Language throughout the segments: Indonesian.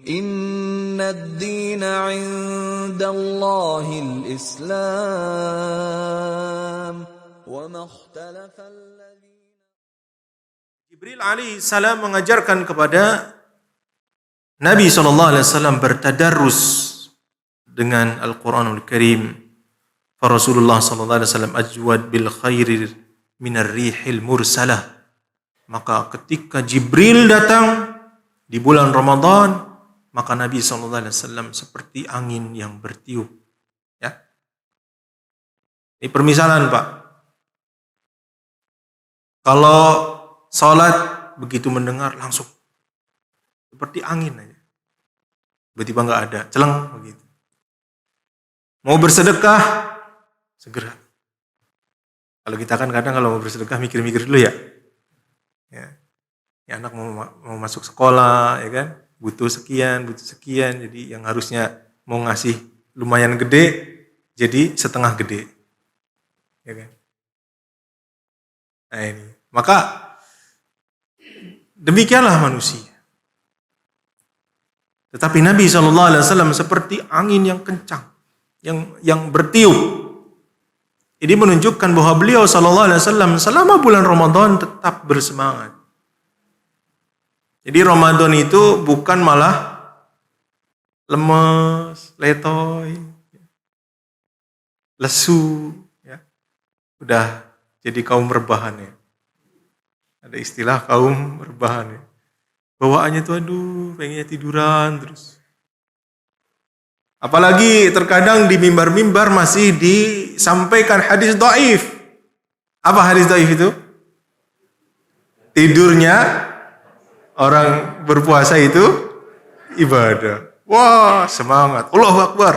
Inna ad-dina 'indallahil Islam wa ma ikhtalafa alladhina. Jibril alaihi salam mengajarkan kepada Nabi SAW bertadarrus dengan Al-Quranul Karim. Rasulullah SAW ajwad bil khairi minar rihil mursalah. Maka ketika Jibril datang di bulan Ramadan, maka Nabi SAW seperti angin yang bertiup. Ya. Ini permisalan, Pak. Kalau salat begitu mendengar langsung seperti angin aja. Tiba-tiba nggak ada, celeng begitu. Mau bersedekah, segera. Kalau kita kan kadang kalau mau bersedekah mikir-mikir dulu ya. Ya anak mau masuk sekolah, ya kan, butuh sekian. Jadi yang harusnya mau ngasih lumayan gede, jadi setengah gede, ya kan. Nah ini, maka demikianlah manusia. Tetapi Nabi SAW seperti angin yang kencang, yang bertiup. Ini menunjukkan bahwa beliau SAW selama bulan Ramadan tetap bersemangat. Jadi Ramadan itu bukan malah lemes, letoy, lesu, ya. Udah jadi kaum rebahan ya. Ada istilah kaum rebahan ya. Bawaannya tuh aduh, pengennya tiduran terus. Apalagi terkadang di mimbar-mimbar masih disampaikan hadis dhaif. Apa hadis dhaif itu? Tidurnya orang berpuasa itu ibadah. Wah, semangat. Allahu Akbar.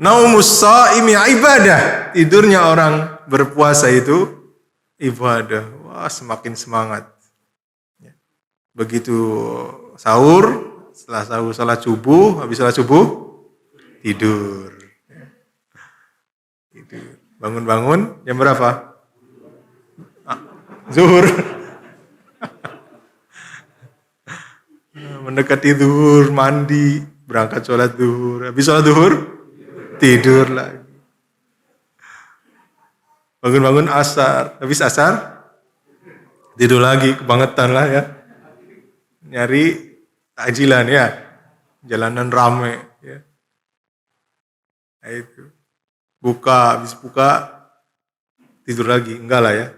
Naumus shaimi ibadah. Tidurnya orang berpuasa itu ibadah. Wah, semakin semangat. Begitu sahur, setelah sahur salat subuh, habis salat subuh tidur. Bangun-bangun jam berapa? Zuhur. Mendekati zuhur, mandi, berangkat sholat zuhur. Habis sholat zuhur, tidur lagi. Bangun-bangun asar. Habis asar, tidur lagi, kebangetan lah ya. Nyari takjilan ya. Jalanan rame ya. Nah itu. Habis buka, tidur lagi. Enggak lah ya.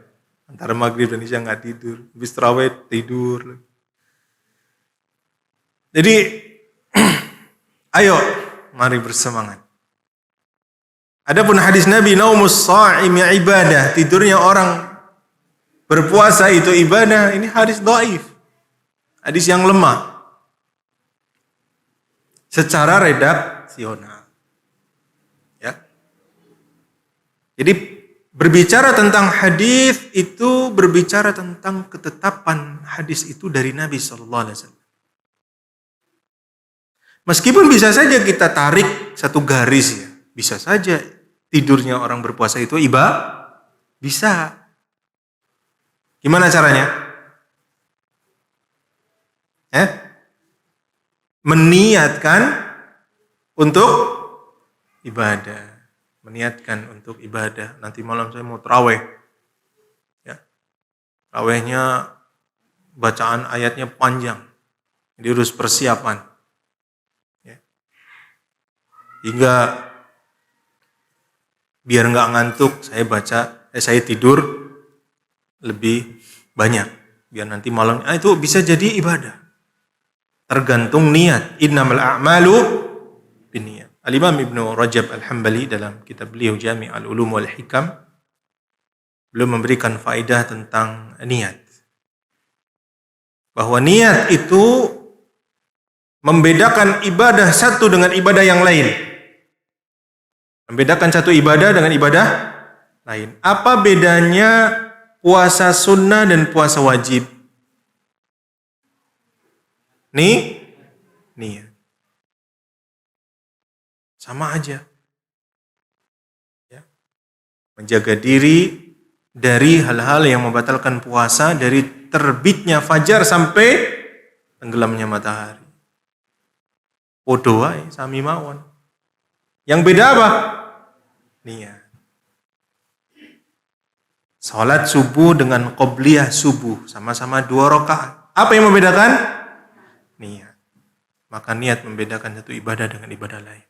Antara maghrib dan isya nggak tidur. Habis tarawih tidur. Jadi, ayo, mari bersemangat. Adapun hadis Nabi, naumus sha'imi ibadah, tidurnya orang berpuasa itu ibadah, ini hadis dhaif. Hadis yang lemah. Secara redaksional. Ya. Jadi berbicara tentang hadis itu berbicara tentang ketetapan hadis itu dari Nabi SAW. Meskipun bisa saja kita tarik satu garis ya, bisa saja tidurnya orang berpuasa itu bisa. Gimana caranya? Meniatkan untuk ibadah. Meniatkan untuk ibadah. Nanti malam saya mau tarawih. Ya. Tarawihnya bacaan ayatnya panjang. Jadi harus persiapan. Ya. Hingga biar nggak ngantuk, saya tidur lebih banyak. Biar nanti malam itu bisa jadi ibadah. Tergantung niat. Innamal a'malu binniyat. Al-Imam Ibnu Rajab Al-Hambali dalam kitab beliau Jami' Al-Ulum wal Hikam beliau memberikan faedah tentang niat. Bahwa niat itu membedakan ibadah satu dengan ibadah yang lain. Membedakan satu ibadah dengan ibadah lain. Apa bedanya puasa sunnah dan puasa wajib? Niat. Sama aja. Ya. Menjaga diri dari hal-hal yang membatalkan puasa, dari terbitnya fajar sampai tenggelamnya matahari. Podo wae sami mawon. Yang beda apa? Niat. Salat subuh dengan qobliyah subuh sama-sama 2 rakaat. Apa yang membedakan? Niat. Maka niat membedakan satu ibadah dengan ibadah lain.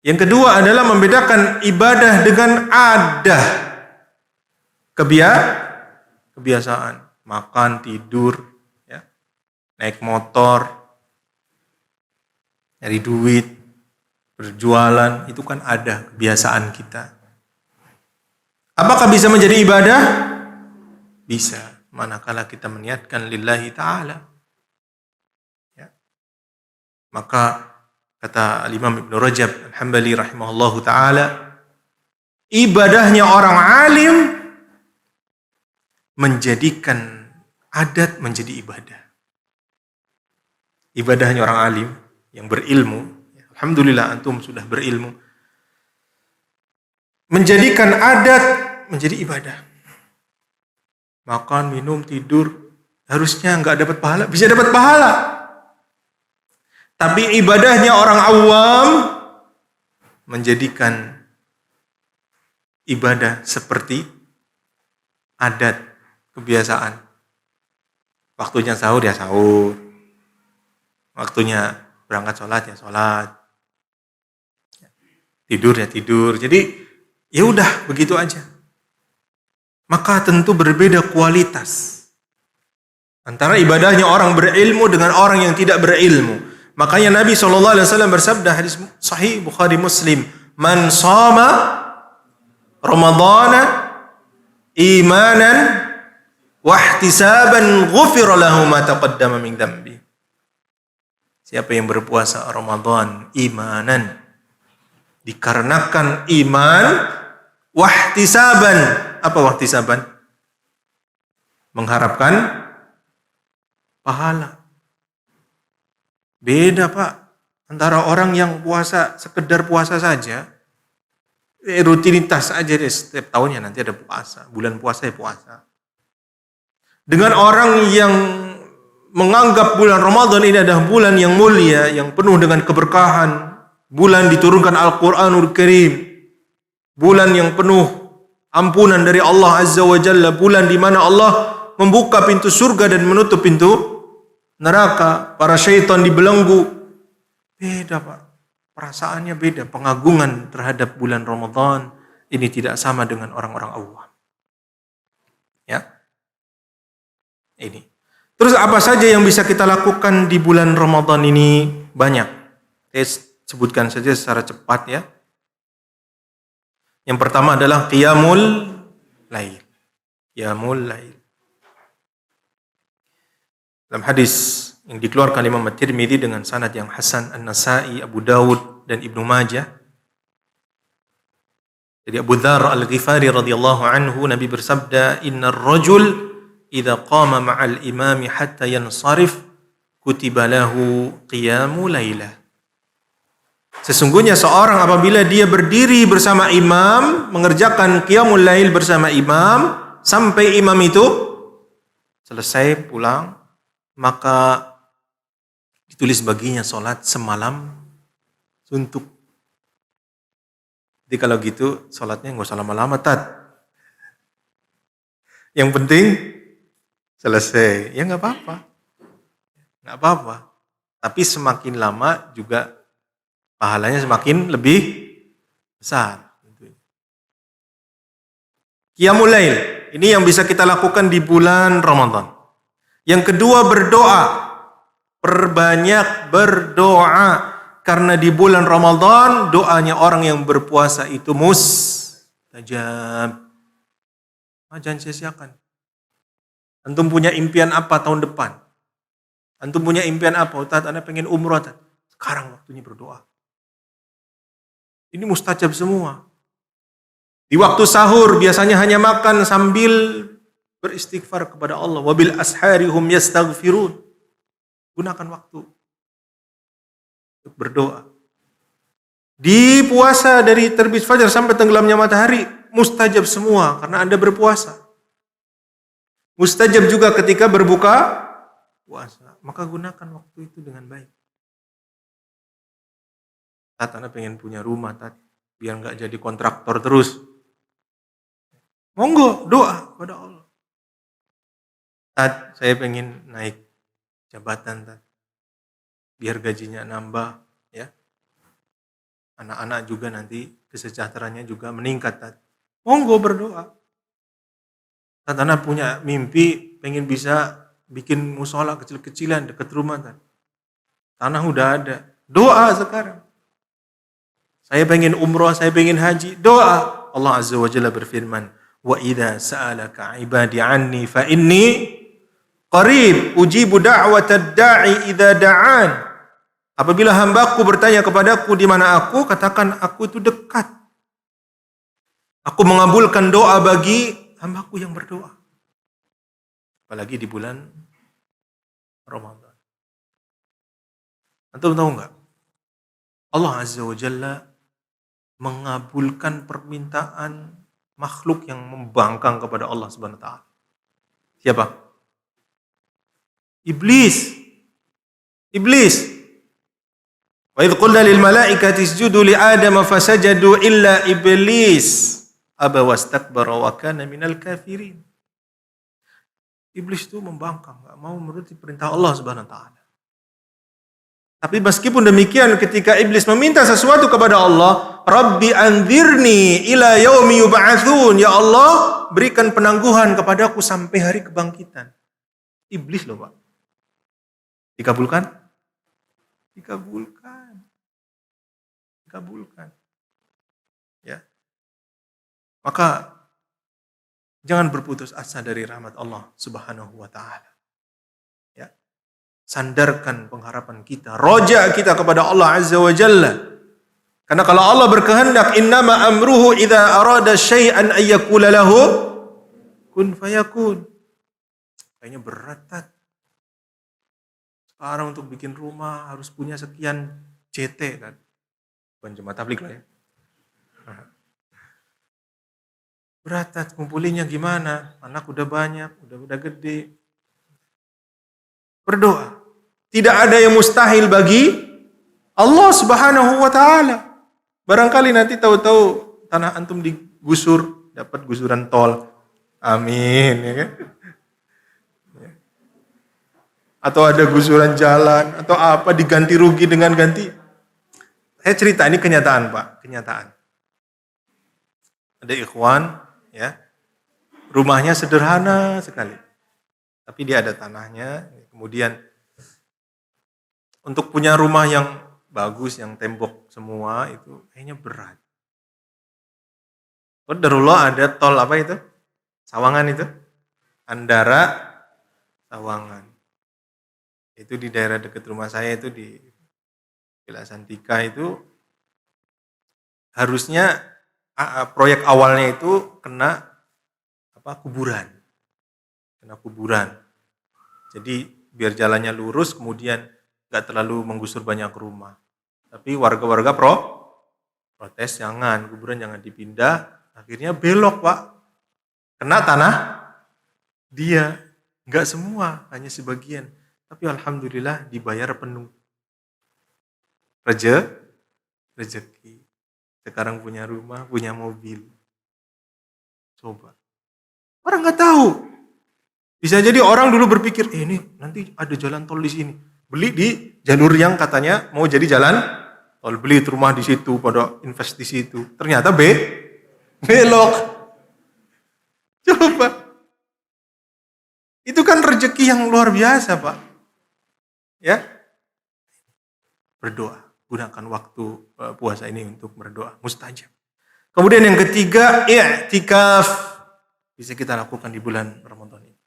Yang kedua adalah membedakan ibadah dengan adah. Kebiasaan. Makan, tidur, ya. Naik motor, nyari duit, berjualan, itu kan ada kebiasaan kita. Apakah bisa menjadi ibadah? Bisa, manakala kita meniatkan lillahi ta'ala. Ya. Maka kata Imam Ibn Rajab Al-Hambali rahimahullahu ta'ala, ibadahnya orang alim menjadikan adat menjadi ibadah. Ibadahnya orang alim yang berilmu, alhamdulillah antum sudah berilmu, menjadikan adat menjadi ibadah. Makan, minum, tidur, harusnya nggak dapat pahala, bisa dapat pahala. Tapi ibadahnya orang awam menjadikan ibadah seperti adat, kebiasaan. Waktunya sahur ya sahur. Waktunya berangkat sholat ya sholat. Tidur ya tidur. Jadi ya udah begitu aja. Maka tentu berbeda kualitas antara ibadahnya orang berilmu dengan orang yang tidak berilmu. Makanya Nabi SAW bersabda, hadis sahih Bukhari Muslim, man shama Ramadhana imanan wahtisaban ghufira lahu ma taqaddama min dhanbi. Siapa yang berpuasa Ramadan imanan, dikarenakan iman, wahtisaban. Apa wahtisaban? Mengharapkan pahala. Beda Pak, antara orang yang puasa sekedar puasa saja, rutinitas aja deh, setiap tahunnya nanti ada puasa, bulan puasa ya puasa. Dengan orang yang menganggap bulan Ramadan ini adalah bulan yang mulia, yang penuh dengan keberkahan, bulan diturunkan Al-Quranul Karim, bulan yang penuh ampunan dari Allah Azza wa Jalla, bulan di mana Allah membuka pintu surga dan menutup pintu neraka, para syaitan dibelenggu. Beda Pak, perasaannya beda, pengagungan terhadap bulan Ramadan ini tidak sama dengan orang-orang awam. Ya, ini. Terus apa saja yang bisa kita lakukan di bulan Ramadan ini? Banyak. Saya sebutkan saja secara cepat ya. Yang pertama adalah qiyamul lail. Qiyamul lail. Dalam hadis yang dikeluarkan Imam At-Tirmidzi dengan sanad yang hasan, An-Nasa'i, Abu Dawud dan Ibnu Majah. Jadi Abu Dzar Al-Ghifari radhiyallahu anhu, Nabi bersabda, "Innar rajul idza qama ma'al imami hatta yansarif kutiba lahu qiyamu lailah." Sesungguhnya seorang apabila dia berdiri bersama imam, mengerjakan qiyamul lail bersama imam sampai imam itu selesai pulang, maka ditulis baginya sholat semalam suntuk. Jadi kalau gitu sholatnya nggak usah lama-lama tat. Yang penting selesai. Ya nggak apa-apa. Nggak apa-apa. Tapi semakin lama juga pahalanya semakin lebih besar. Qiyamul lail. Ini yang bisa kita lakukan di bulan Ramadan. Yang kedua, berdoa. Perbanyak berdoa. Karena di bulan Ramadan, doanya orang yang berpuasa itu mustajab. Jangan sia-siakan. Antum punya impian apa tahun depan? Antum punya impian apa? Ustaz, Anda pengen umroh. Sekarang waktunya berdoa. Ini mustajab semua. Di waktu sahur biasanya hanya makan sambil beristighfar kepada Allah. Wabil asharihum yastaghfirun. Gunakan waktu untuk berdoa. Di puasa dari terbit fajar sampai tenggelamnya matahari mustajab semua karena Anda berpuasa. Mustajab juga ketika berbuka puasa. Maka gunakan waktu itu dengan baik. Tat, Anda pengen punya rumah, Tat, biar nggak jadi kontraktor terus. Monggo, doa kepada Allah. Tat, saya pengen naik jabatan, Tat, biar gajinya nambah, ya. Anak-anak juga nanti kesejahteraannya juga meningkat, Tat. Monggo berdoa. Tat, Anda punya mimpi pengen bisa bikin musola kecil-kecilan dekat rumah, Tat. Tanah udah ada. Doa sekarang. Saya pengen umroh, saya pengen haji. Doa. Allah Azza wa Jalla berfirman, "Wa idza sa'alaka 'ibadi 'anni fa inni qarib ujibu da'watad da'i idza da'an." Apabila hambaku bertanya kepadaku di mana aku, katakan aku itu dekat. Aku mengabulkan doa bagi hambaku yang berdoa. Apalagi di bulan Ramadan. Antum tahu enggak? Allah Azza wa Jalla mengabulkan permintaan makhluk yang membangkang kepada Allah Subhanahu wa taala. Siapa? Iblis. Wa idh qulna lil malaikati isjudu li Adam fasajadu illa iblis aba wastakbara wa kana minal kafirin. Iblis itu membangkang, enggak mau menuruti perintah Allah Subhanahu wa taala. Tapi meskipun demikian ketika iblis meminta sesuatu kepada Allah, Rabbi anzirni ila yaumi yub'atsun, ya Allah, berikan penangguhan kepadaku sampai hari kebangkitan. Iblis loh, Pak. Dikabulkan? Dikabulkan. Ya. Maka jangan berputus asa dari rahmat Allah Subhanahu wa taala. Ya. Sandarkan pengharapan kita, roja kita kepada Allah Azza wa Jalla. Karena kalau Allah berkehendak, innama amruhu idza arada syai'an ay yaqula lahu kun fayakun. Kayaknya berat, Tat. Sekarang untuk bikin rumah harus punya sekian CT, kan. Bukan jemaah tabligh lah ya. Berat, Tat, ngumpulinnya gimana? Anak udah banyak, udah gede. Berdoa. Tidak ada yang mustahil bagi Allah Subhanahu wa taala. Barangkali nanti tahu-tahu tanah antum digusur, dapat gusuran tol. Amin, ya kan? Atau ada gusuran jalan atau apa, diganti rugi dengan ganti. Saya cerita, ini kenyataan, Pak, kenyataan. Ada ikhwan, ya. Rumahnya sederhana sekali. Tapi dia ada tanahnya, kemudian untuk punya rumah yang bagus, yang tembok semua, itu kayaknya berat. Qadarullah ada tol apa itu? Sawangan itu? Andara Sawangan. Itu di daerah dekat rumah saya itu di Villa Santika itu harusnya proyek awalnya itu kena kuburan. Kena kuburan. Jadi biar jalannya lurus, kemudian nggak terlalu menggusur banyak rumah. Tapi warga-warga protes, jangan, kuburan jangan dipindah. Akhirnya belok, Pak. Kena tanah dia. Nggak semua, hanya sebagian. Tapi alhamdulillah dibayar penuh. Rezeki. Sekarang punya rumah, punya mobil. Coba. Orang nggak tahu. Bisa jadi orang dulu berpikir, ini nanti ada jalan tol di sini. Beli di jalur yang katanya mau jadi jalan tol, beli rumah di situ, pada invest di situ. Ternyata belok. Coba. Itu kan rezeki yang luar biasa, Pak. Ya. Berdoa. Gunakan waktu puasa ini untuk berdoa. Mustajab. Kemudian yang ketiga, i'tikaf. Bisa kita lakukan di bulan Ramadan ini.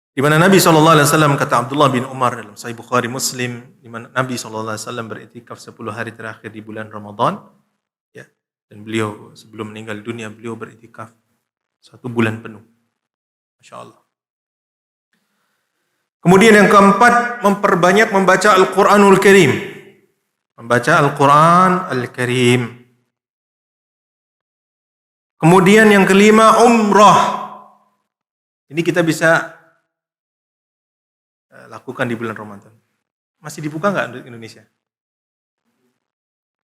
Di mana Nabi SAW, kata Abdullah bin Umar dalam Sahih Bukhari Muslim, di mana Nabi SAW beriktikaf 10 hari terakhir di bulan Ramadan, ya, dan beliau sebelum meninggal dunia beliau beriktikaf 1 bulan penuh. Masya Allah. Kemudian yang keempat, memperbanyak membaca Al-Quranul Karim. Membaca Al-Quran Al-Karim. Kemudian yang kelima, umrah. Ini kita bisa lakukan di bulan Ramadan. Masih dibuka nggak untuk Indonesia?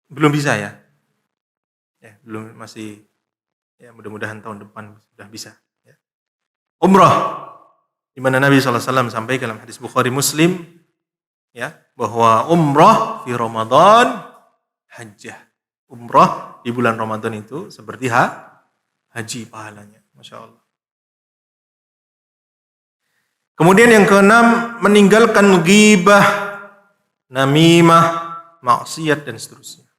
Belum bisa ya? Ya, belum, masih, ya mudah-mudahan tahun depan sudah bisa. Ya. Umrah, di mana Nabi SAW sampaikan dalam hadis Bukhari Muslim, ya, bahwa umrah fi Ramadan hajjah. Umrah di bulan Ramadan itu seperti haji pahalanya. Masya Allah. Kemudian yang keenam, meninggalkan ghibah, namimah, maksiat dan seterusnya.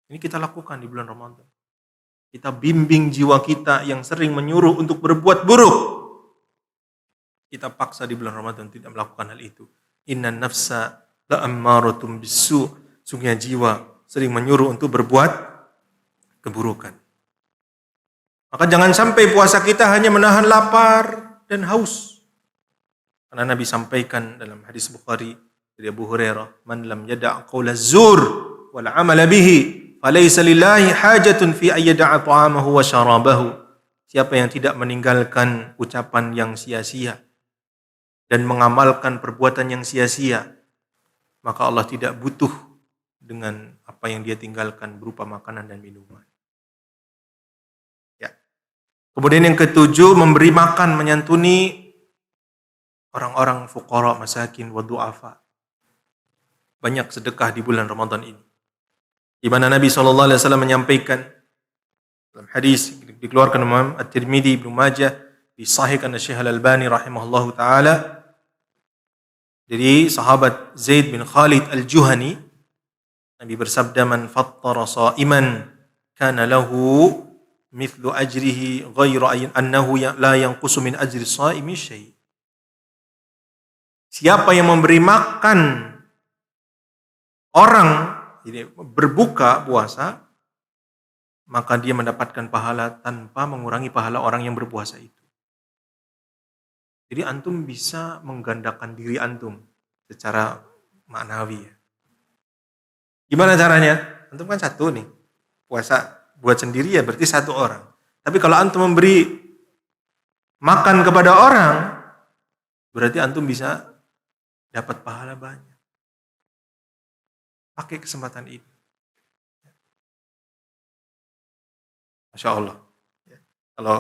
Ini kita lakukan di bulan Ramadan. Kita bimbing jiwa kita yang sering menyuruh untuk berbuat buruk. Kita paksa di bulan Ramadan tidak melakukan hal itu. Innan nafsa la'ammaratum bisu. Sungguhnya jiwa sering menyuruh untuk berbuat keburukan. Maka jangan sampai puasa kita hanya menahan lapar dan haus. Karena Nabi sampaikan dalam hadis Bukhari dari Abu Hurairah, "Man lam yada' qaula zur wal 'amala bihi, falaysa lillahi hajatun fi ay yada'a ta'amahu wa syarabahu." Siapa yang tidak meninggalkan ucapan yang sia-sia dan mengamalkan perbuatan yang sia-sia, maka Allah tidak butuh dengan apa yang dia tinggalkan berupa makanan dan minuman. Ya. Kemudian yang ketujuh, memberi makan, menyantuni orang-orang fuqara, masakin, wa du'afa. Banyak sedekah di bulan Ramadan ini. Di mana Nabi SAW menyampaikan dalam hadis dikeluarkan Imam At-Tirmidzi, Ibnu Majah, disahihkan Syekh Al-Albani rahimahullahu taala dari sahabat Zaid bin Khalid Al-Juhani, Nabi bersabda, "Man fattara sha'iman kana lahu mithlu ajrihi ghairu annahu la yanqusu min ajri sha'imi syai'." Siapa yang memberi makan orang, jadi berbuka puasa, maka dia mendapatkan pahala tanpa mengurangi pahala orang yang berpuasa itu. Jadi antum bisa menggandakan diri antum secara maknawi. Gimana caranya? Antum kan satu nih, puasa buat sendiri ya berarti satu orang. Tapi kalau antum memberi makan kepada orang, berarti antum bisa dapat pahala banyak. Pakai kesempatan ini. Masya Allah. Kalau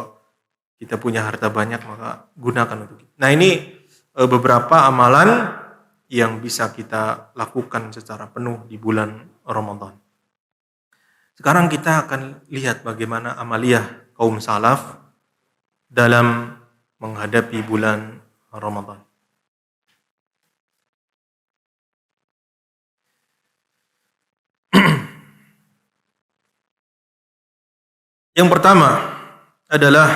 kita punya harta banyak, maka gunakan untuk itu. Nah, ini beberapa amalan yang bisa kita lakukan secara penuh di bulan Ramadan. Sekarang kita akan lihat bagaimana amaliyah kaum salaf dalam menghadapi bulan Ramadan. Yang pertama adalah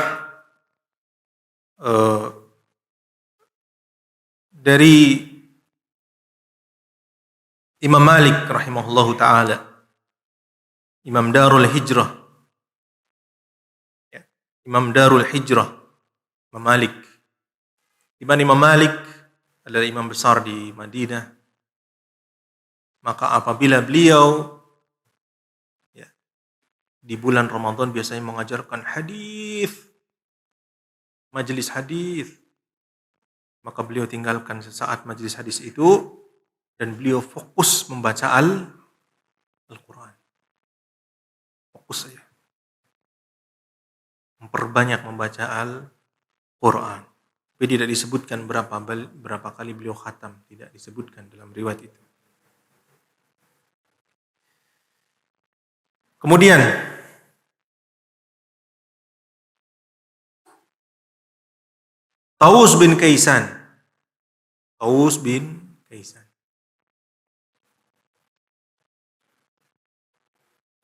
dari Imam Malik rahimahullahu taala, Imam Darul Hijrah. Ya, Imam Darul Hijrah, Imam Malik. Imam Malik adalah imam besar di Madinah. Maka apabila beliau di bulan Ramadan biasanya mengajarkan hadis, majelis hadis, maka beliau tinggalkan sesaat majelis hadis itu dan beliau fokus membaca Al-Quran. Fokus saja. Memperbanyak membaca Al-Quran. Tapi tidak disebutkan berapa kali beliau khatam, tidak disebutkan dalam riwayat itu. Kemudian Taus bin Kaisan.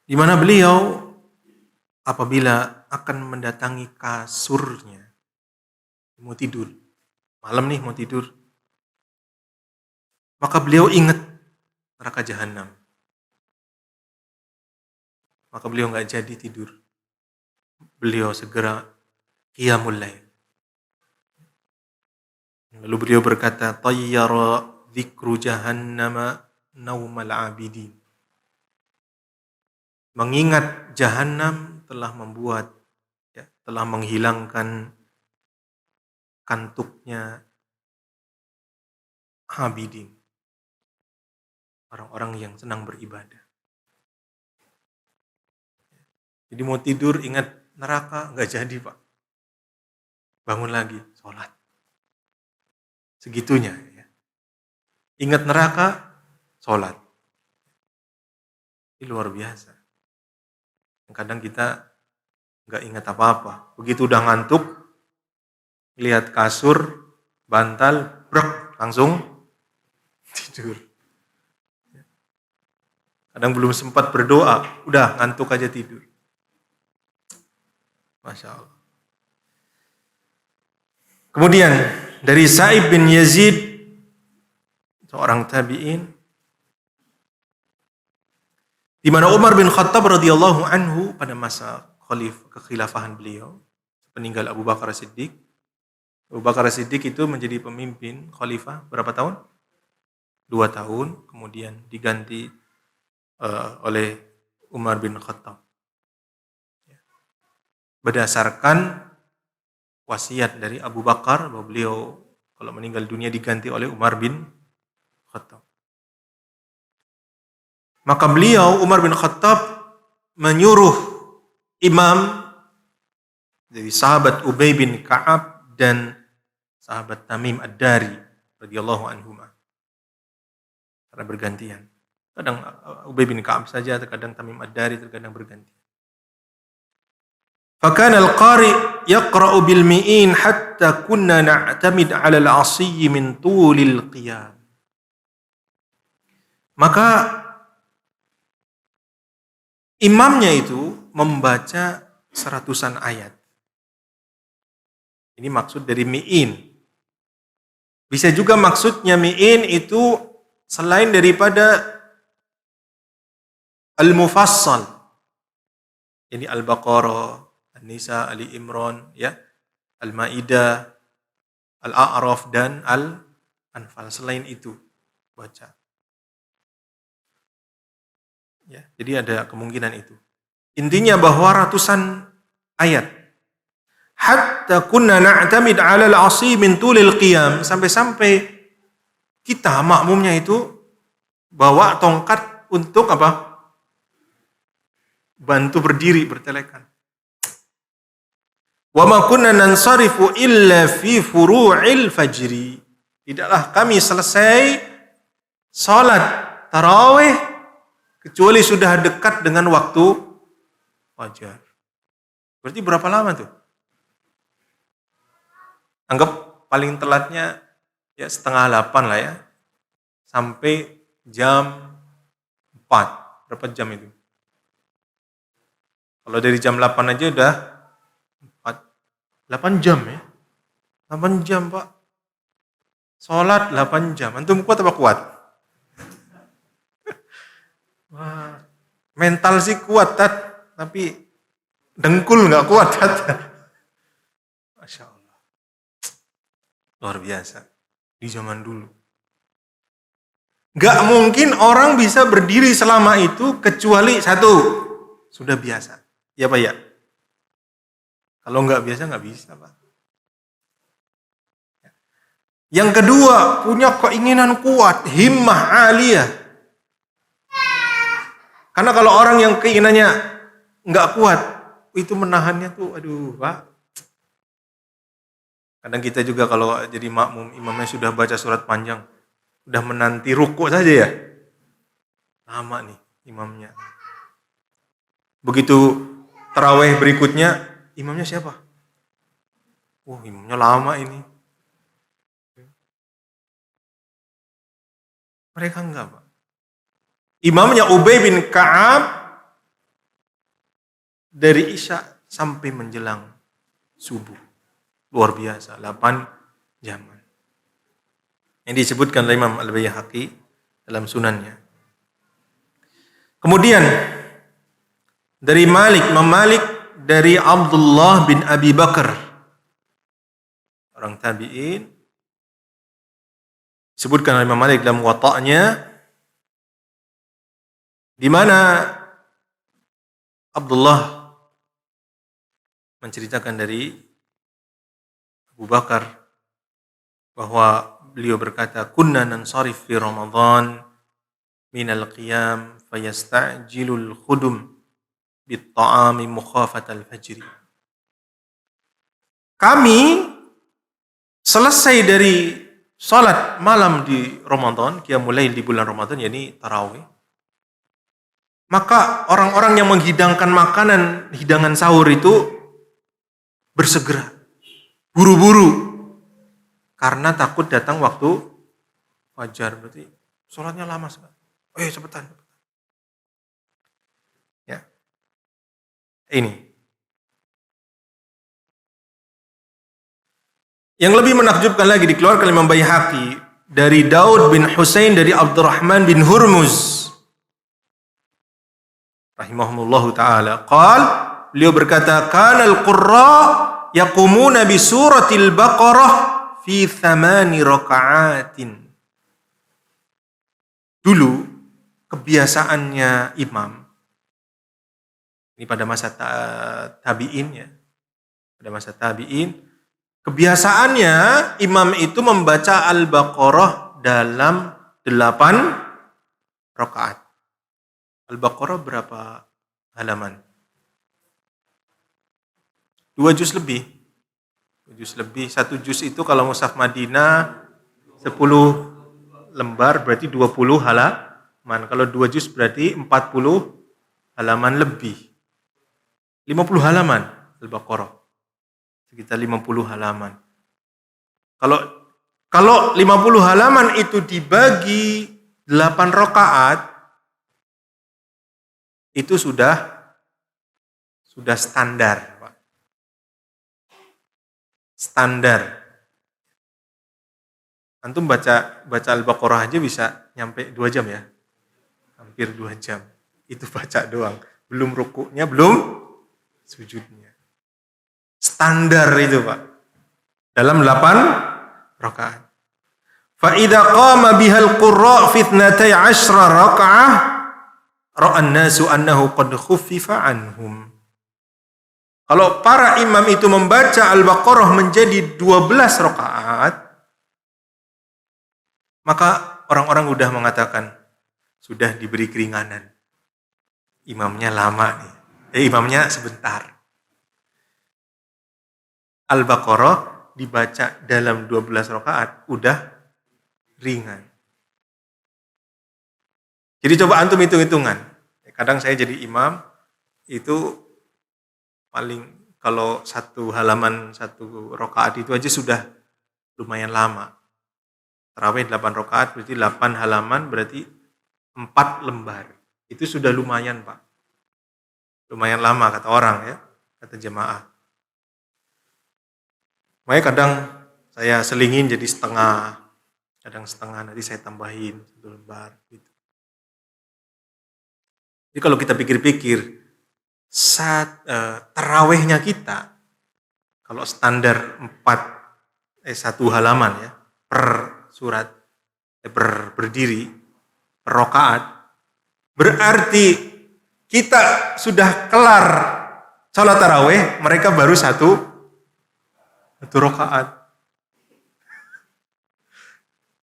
Di mana beliau apabila akan mendatangi kasurnya, mau tidur, malam nih mau tidur, maka beliau ingat neraka jahanam. Maka beliau nggak jadi tidur. Beliau segera qiyamul lail. Lalu beliau berkata, "Tayyara dzikru jahannama naumal abidin." Mengingat jahanam telah menghilangkan kantuknya abidin, orang-orang yang senang beribadah. Jadi mau tidur ingat neraka, nggak jadi Pak. Bangun lagi, sholat. Segitunya. Ya. Ingat neraka, sholat. Ini luar biasa. Kadang kita nggak ingat apa-apa. Begitu udah ngantuk, lihat kasur, bantal, brek, langsung tidur. Kadang belum sempat berdoa, udah ngantuk aja tidur. Masya Allah. Kemudian dari Sa'ib bin Yazid, seorang tabi'in, di mana Umar bin Khattab radhiyallahu anhu pada masa kekhilafahan beliau, peninggal Abu Bakar Siddiq. Abu Bakar Siddiq itu menjadi pemimpin khalifah berapa tahun? 2 tahun, kemudian diganti oleh Umar bin Khattab. Berdasarkan wasiat dari Abu Bakar bahwa beliau kalau meninggal dunia diganti oleh Umar bin Khattab. Maka beliau Umar bin Khattab menyuruh imam dari sahabat Ubay bin Ka'ab dan sahabat Tamim Ad-Dari radhiyallahu anhuma. Karena bergantian. Kadang Ubay bin Ka'ab saja, terkadang Tamim Ad-Dari, terkadang bergantian. فكان القارئ يقرأ بالمئين حتى كنا نعتمد على العصي من طول القيام. Maka imamnya itu membaca 100-an ayat. Ini maksud dari mi'in. Bisa juga maksudnya mi'in itu selain daripada al-mufassal. Ini Al-Baqarah, An-Nisa, Ali Imran, ya, Al-Maidah, Al-A'raf dan Al-Anfal. Selain itu baca. Ya, jadi ada kemungkinan itu. Intinya bahwa ratusan ayat. Hatta kunna na'tamid 'ala al-'asi min tulil qiyam, sampai-sampai kita makmumnya itu bawa tongkat untuk apa? Bantu berdiri, bertelekan. Wa ma kunna nansarifu illa fi furu'il fajri. Tidaklah kami selesai salat tarawih kecuali sudah dekat dengan waktu fajar. Berarti berapa lama tuh? Anggap paling telatnya ya 7:30 lah ya. Sampai jam 4. Berapa jam itu? Kalau dari jam 8 aja udah 8 jam ya. 8 jam Pak. Sholat 8 jam. Antum kuat apa kuat? Wah, mental sih kuat, Tat. Tapi dengkul nggak kuat, Tat. Masya Allah. Luar biasa. Di zaman dulu. Nggak mungkin orang bisa berdiri selama itu kecuali satu. Sudah biasa. Ya Pak ya? Kalau nggak biasa, nggak bisa Pak. Yang kedua, punya keinginan kuat, himmah aliyah. Karena kalau orang yang keinginannya nggak kuat, itu menahannya tuh, aduh Pak. Kadang kita juga kalau jadi makmum, imamnya sudah baca surat panjang, udah menanti rukuk saja ya. Lama nih imamnya. Begitu tarawih berikutnya, imamnya siapa? Wah, imamnya lama ini. Mereka enggak, Pak. Imamnya Ubay bin Ka'ab dari Isya sampai menjelang subuh. Luar biasa, 8 jam. Yang disebutkan oleh Imam Al-Baihaqi dalam sunannya. Kemudian dari Imam Malik dari Abdullah bin Abi Bakar, orang tabi'in, disebutkan oleh Imam Malik dalam Muwatta'nya, di mana Abdullah menceritakan dari Abu Bakar bahwa beliau berkata, kunna nansarif fi Ramadan minal qiyam fayasta'jilul khudum bit ta'ami mukhafatal fajri. Kami selesai dari salat malam di Ramadan, qiyamul lail di bulan Ramadan, yakni tarawih. Maka orang-orang yang menghidangkan makanan, hidangan sahur itu bersegera, buru-buru, karena takut datang waktu fajar. Berarti sholatnya lama sekali. Oh iya, cepetan. Ya, ini. Yang lebih menakjubkan lagi dikeluarkan Imam Baihaqi dari Daud bin Husain dari Abdurrahman bin Hurmuz rahimahumullahu taala. Beliau berkata, kanal qurra yaqumuna bi suratil Baqarah fi 8 raka'atin. Dulu kebiasaannya imam, ini pada masa tabi'in ya, pada masa tabi'in, kebiasaannya imam itu membaca Al-Baqarah dalam 8 rakaat. Al-Baqarah berapa halaman? 2 juz lebih. 2 juz lebih. 1 juz itu kalau mushaf Madinah 10 lembar berarti 20 halaman. Kalau 2 juz berarti 40 halaman lebih. 50 halaman Al-Baqarah. Sekitar 50 halaman. Kalau 50 halaman itu dibagi 8 rakaat, itu sudah standar, Pak. Standar. Antum baca Al-Baqarah aja bisa nyampe 2 jam ya. Hampir 2 jam. Itu baca doang. Belum rukuknya, belum sujudnya. Standar itu, Pak. Dalam 8 rakaat. Fa idza qama bihal qurra fi 12 raka'ah ra'an nasu annahu qad khuffifa anhum. Kalau para imam itu membaca Al-Baqarah menjadi 12 rakaat, maka orang-orang udah mengatakan sudah diberi keringanan. Imamnya lama nih. Imamnya sebentar. Al-Baqarah dibaca dalam 12 rakaat udah ringan. Jadi coba antum hitung-hitungan. Kadang saya jadi imam, itu paling kalau 1 halaman 1 rakaat itu aja sudah lumayan lama. Tarawih 8 rakaat berarti 8 halaman berarti 4 lembar. Itu sudah lumayan, Pak. Lumayan lama kata orang ya, kata jemaah. Makanya kadang saya selingin jadi setengah, kadang setengah, nanti saya tambahin 1 lembar gitu. Jadi kalau kita pikir-pikir, tarawihnya kita, kalau standar 1 halaman ya, per surat, berdiri, per rakaat, berarti kita sudah kelar salat tarawih, mereka baru 1 rakaat.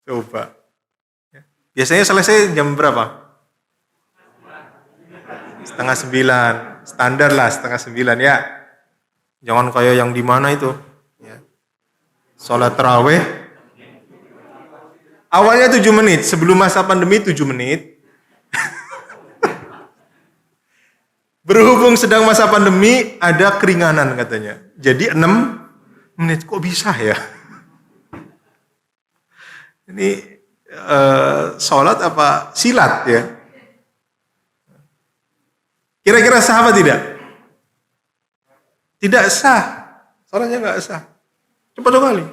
Coba. Biasanya selesai jam berapa? 8:30. Standar lah 8:30 ya. Jangan kayak yang di mana itu. Ya. Salat tarawih. Awalnya 7 menit. Sebelum masa pandemi 7 menit. Berhubung sedang masa pandemi ada keringanan katanya. Jadi 6 menit. Kok bisa ya? Ini sholat apa silat ya? Kira-kira sah apa tidak? Tidak sah. Sholatnya nggak sah. Cepat sekali.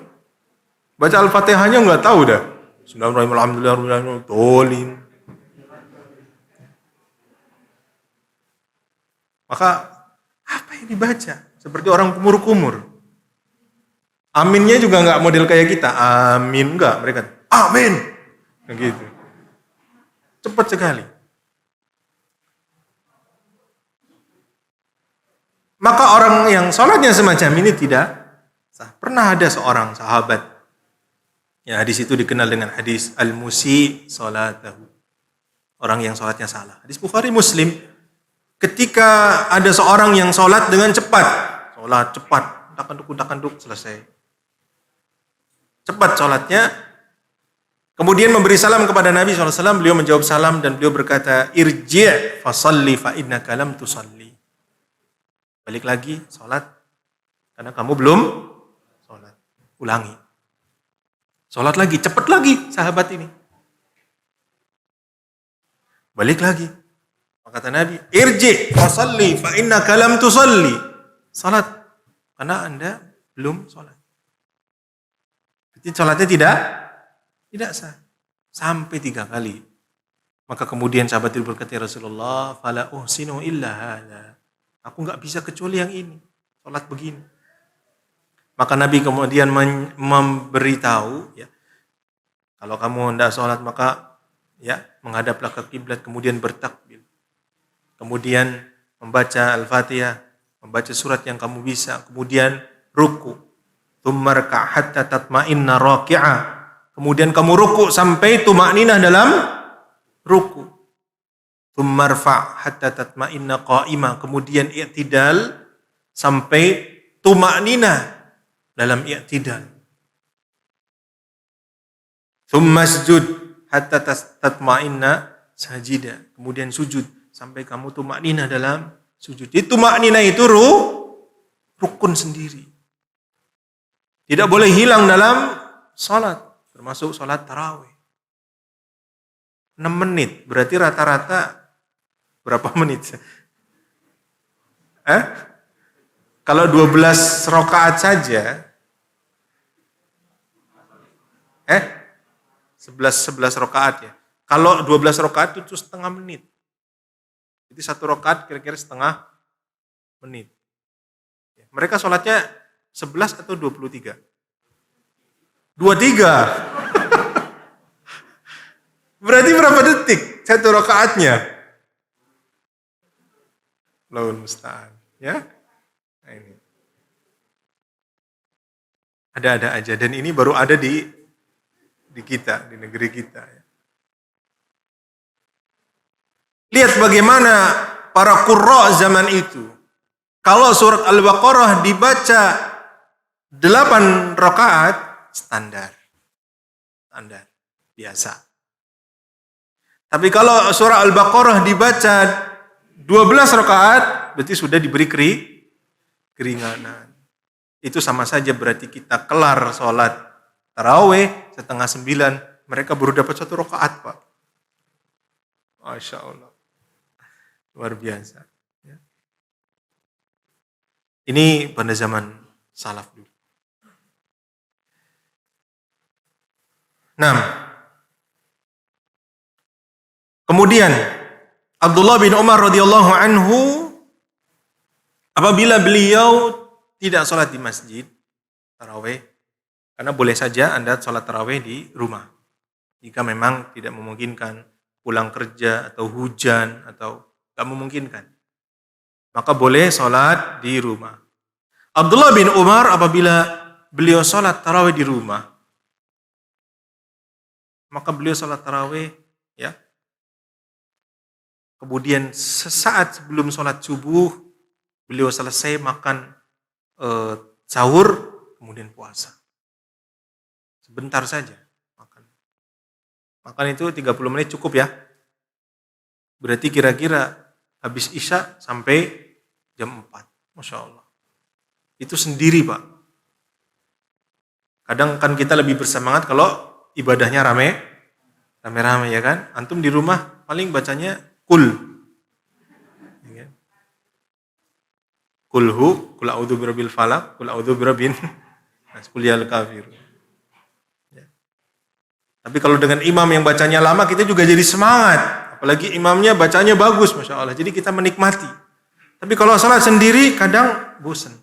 Baca Al-Fatihahnya nggak tahu dah. Bismillahirrahmanirrahim. Maka apa yang dibaca? Seperti orang kumur-kumur. Aminnya juga nggak model kayak kita. Amin nggak mereka. Amin. Begitu. Cepat sekali. Maka orang yang sholatnya semacam ini tidak sah. Pernah ada seorang sahabat Ya, hadis itu dikenal dengan hadis al-musi salatahu. Orang yang sholatnya salah. Hadis Bukhari Muslim. Ketika ada seorang yang sholat dengan cepat. Sholat cepat. Dakanduk, selesai. Cepat sholatnya. Kemudian memberi salam kepada Nabi SAW. Beliau menjawab salam dan beliau berkata, irji' fasalli fa innaka lam tusalli. Balik lagi, sholat. Karena kamu belum sholat. Ulangi. Sholat lagi, cepat lagi sahabat ini. Balik lagi. Maka kata Nabi, irji' fasalli fa innaka lam tusalli. Salat. Karena Anda belum salat. Jadi salatnya tidak sah. Sampai 3 kali. Maka kemudian sahabat itu berkata, ya Rasulullah, fala uhsinu illa hadza. Aku enggak bisa kecuali yang ini. Salat begini. Maka Nabi kemudian memberitahu, ya, kalau kamu hendak sholat maka ya menghadaplah ke kiblat, kemudian bertakbir, kemudian membaca Al-Fatihah, membaca surat yang kamu bisa, kemudian ruku, tsumma raka' hatta tatma'inna raki'a, kemudian kamu ruku sampai tumakninah dalam ruku, tsumma rfa' hatta tatma'inna qa'ima, kemudian i'tidal sampai tumakninah dalam i'tidal. Tsumma sujud hatta tatma'inna sajida. Kemudian sujud sampai kamu tumakninah dalam sujud. Itu tumakninah itu rukun sendiri. Tidak boleh hilang dalam salat, termasuk salat tarawih. 6 menit, berarti rata-rata berapa menit? Kalau 12 rakaat saja 11 rakaat ya. Kalau 12 rakaat itu setengah menit. Jadi 1 rakaat kira-kira setengah menit. Mereka sholatnya 11 atau 23? 23. Berarti berapa detik 1 rakaatnya? Allahul musta'an, ya. Nah, ini. Ada-ada aja, dan ini baru ada di kita, di negeri kita. Lihat bagaimana para qurra zaman itu. Kalau surat Al-Baqarah dibaca 8 rakaat, standar, biasa. Tapi kalau surah Al-Baqarah dibaca 12 rakaat, berarti sudah diberi keringanan. Itu sama saja berarti kita kelar sholat tarawih 8:30, mereka baru dapat 1 rakaat, Pak. Masya Allah. Luar biasa. Ya. Ini pada zaman salaf dulu. 6. Kemudian Abdullah bin Umar radhiyallahu anhu, apabila beliau tidak sholat di masjid tarawih, karena boleh saja Anda sholat tarawih di rumah. Jika memang tidak memungkinkan pulang kerja atau hujan atau tidak memungkinkan, maka boleh sholat di rumah. Abdullah bin Umar apabila beliau sholat tarawih di rumah, maka beliau sholat tarawih, ya. Kemudian sesaat sebelum sholat subuh, beliau selesai makan sahur, kemudian puasa. Sebentar saja makan. Makan itu 30 menit cukup ya. Berarti kira-kira habis Isya sampai jam 4. Masya Allah. Itu sendiri, Pak. Kadang kan kita lebih bersemangat kalau ibadahnya rame-rame ya kan. Antum di rumah paling bacanya kul. Ya kan? Kulhu, kul a'udzu birabbil falaq, kul a'udzu birabbin nas, kul yal kafirun. Tapi kalau dengan imam yang bacanya lama, kita juga jadi semangat. Apalagi imamnya bacanya bagus, Masya Allah. Jadi kita menikmati. Tapi kalau salat sendiri, kadang bosan.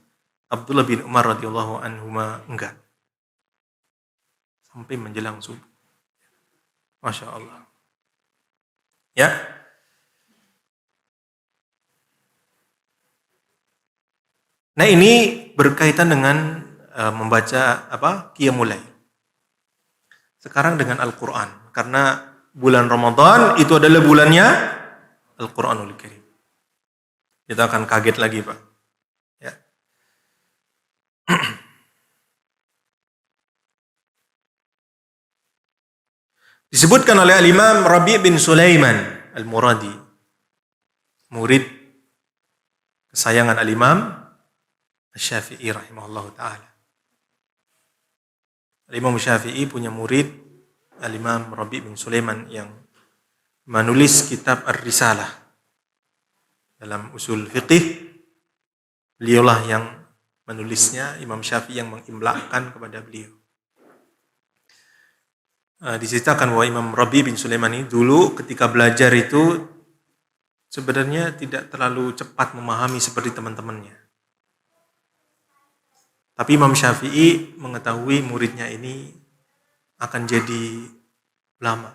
Abdullah bin Umar radhiyallahu anhuma enggak. Sampai menjelang subuh. Masya Allah. Ya. Nah, ini berkaitan dengan membaca qiyamul lail. sekarang dengan Al-Quran. Karena bulan Ramadan itu adalah bulannya Al-Quranul Karim. Kita akan kaget lagi, Pak. Ya. Disebutkan oleh Al-Imam Rabi' bin Sulaiman Al-Muradi, murid kesayangan Al-Imam Asy-Syafi'i rahimahullahu ta'ala. Al-Imam Syafi'i punya murid Al-Imam Rabi' bin Sulaiman yang menulis kitab Ar-Risalah dalam usul fiqih. Beliaulah yang menulisnya, Imam Syafi'i yang mengimla'kan kepada beliau. Diceritakan bahwa Imam Rabi' bin Sulaiman ini dulu ketika belajar itu sebenarnya tidak terlalu cepat memahami seperti teman-temannya. Tapi Imam Syafi'i mengetahui muridnya ini akan jadi ulama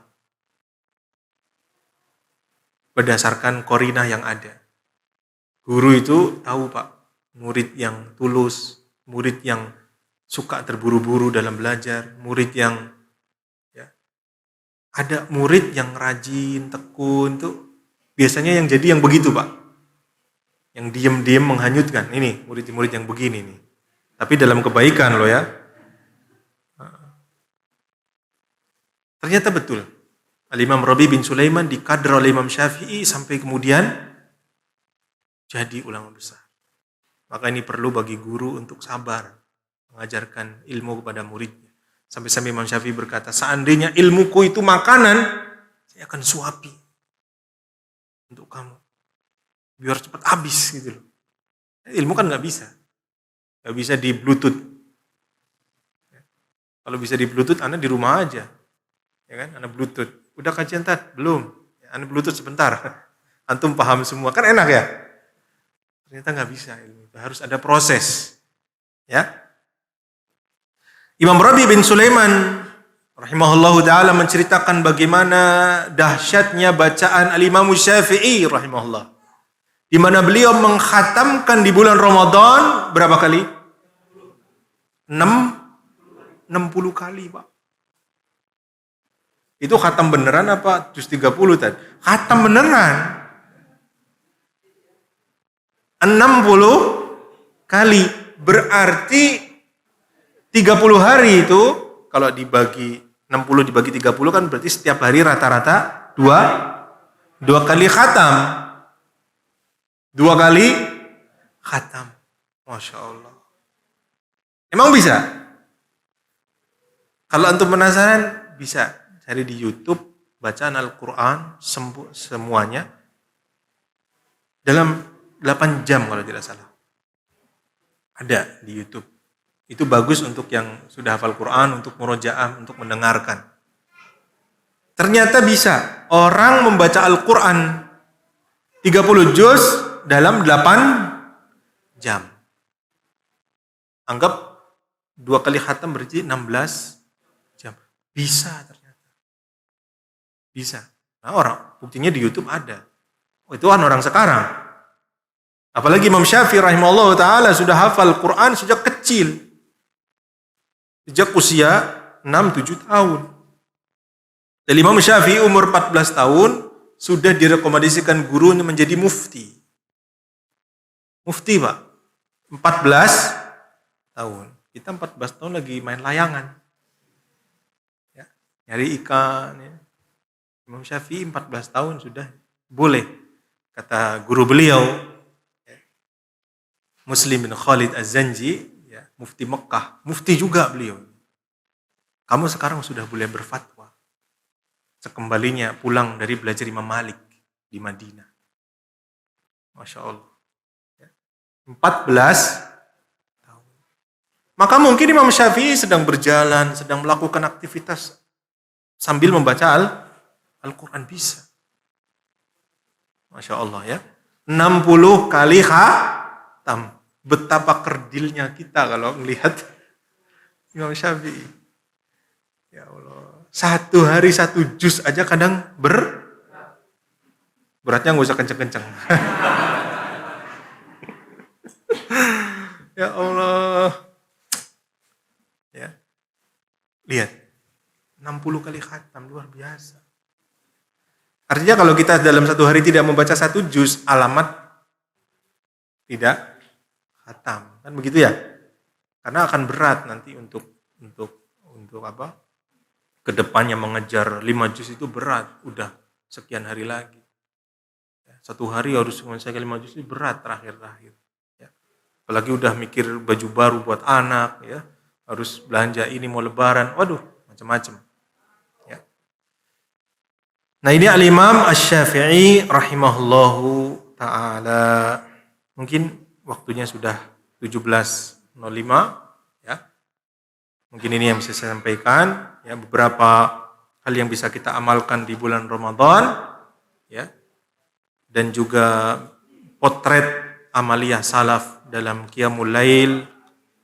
berdasarkan qarinah yang ada. Guru itu tahu, Pak, murid yang tulus, murid yang suka terburu-buru dalam belajar, murid yang ada murid yang rajin, tekun, tuh biasanya yang jadi yang begitu, Pak. Yang diam-diam menghanyutkan. Ini murid-murid yang begini nih. Tapi dalam kebaikan loh ya. Ternyata betul. Al-Imam Rabi' bin Sulaiman dikader oleh Imam Syafi'i sampai kemudian jadi ulama besar. Maka ini perlu bagi guru untuk sabar mengajarkan ilmu kepada muridnya. Sampai-sampai Imam Syafi'i berkata, seandainya ilmuku itu makanan, saya akan suapi untuk kamu. Biar cepat habis gitu loh. Ilmu kan nggak bisa. Nggak bisa di Bluetooth. Kalau bisa di Bluetooth, Anda di rumah aja. Ya kan, Anda Bluetooth. Udah kajian Tat? Belum. Anda Bluetooth sebentar. Antum paham semua. Kan enak ya? Ternyata nggak bisa ilmu. Harus ada proses. Ya. Imam Rabi' bin Sulaiman rahimahullahu ta'ala menceritakan bagaimana dahsyatnya bacaan Al-Imam Syafi'i rahimahullah. Di mana beliau mengkhatamkan di bulan Ramadan berapa kali? 60 kali, Pak. Itu khatam beneran apa? Juz 30 tadi. Khatam beneran. 60 kali. Berarti 30 hari itu, kalau dibagi 60 dibagi 30 kan berarti setiap hari rata-rata 2 kali khatam. 2 kali khatam. Masya Allah. Emang bisa? Kalau antum penasaran, bisa cari di YouTube bacaan Al-Quran semuanya dalam 8 jam kalau tidak salah. Ada di YouTube. Itu bagus untuk yang sudah hafal Quran, untuk murojaah, untuk mendengarkan. Ternyata bisa. Orang membaca Al-Quran 30 juz dalam 8 jam. Anggap 2 kali khatam berarti 16 jam. Bisa ternyata. Bisa. Nah, buktinya di YouTube ada. Oh, itu kan orang sekarang. Apalagi Imam Syafi'i rahimahullah ta'ala sudah hafal Quran sejak kecil. Sejak usia 6-7 tahun. Dan Imam Syafi'i umur 14 tahun sudah direkomendasikan gurunya menjadi mufti. Mufti, Pak. 14 tahun. Kita 14 tahun lagi main layangan. Ya, nyari ikan. Ya. Imam Syafi'i 14 tahun sudah boleh. Kata guru beliau, ya, Muslim bin Khalid Az-Zanji, mufti Mekah, mufti juga beliau. Kamu sekarang sudah boleh berfatwa. Sekembalinya pulang dari belajar Imam Malik di Madinah. Masya Allah. 14 tahun. Maka mungkin Imam Syafi'i sedang berjalan, sedang melakukan aktivitas sambil membaca Al-Quran bisa. Masya Allah ya. 60 kali khatam. Betapa kerdilnya kita kalau melihat Imam Syafi'i. Ya Allah. 1 hari 1 juz aja kadang beratnya nggak usah kenceng-kenceng. Ya Allah. Ya. Lihat. 60 kali khatam, luar biasa. Artinya kalau kita dalam satu hari tidak membaca 1 juz, alamat tidak khatam. Kan begitu ya? Karena akan berat nanti untuk apa? Kedepannya mengejar 5 juz itu berat, udah sekian hari lagi. Satu hari harus menyelesaikan 5 juz itu berat terakhir. Ya. Apalagi udah mikir baju baru buat anak, ya, harus belanja ini mau lebaran, waduh macam-macam. Ya. Nah ini Al-Imam Asy-Syafi'i rahimahullahu ta'ala. Mungkin waktunya sudah 17.05, ya. Mungkin ini yang bisa saya sampaikan, ya, beberapa hal yang bisa kita amalkan di bulan Ramadan, ya. Dan juga potret amaliyah salaf dalam qiyamul lail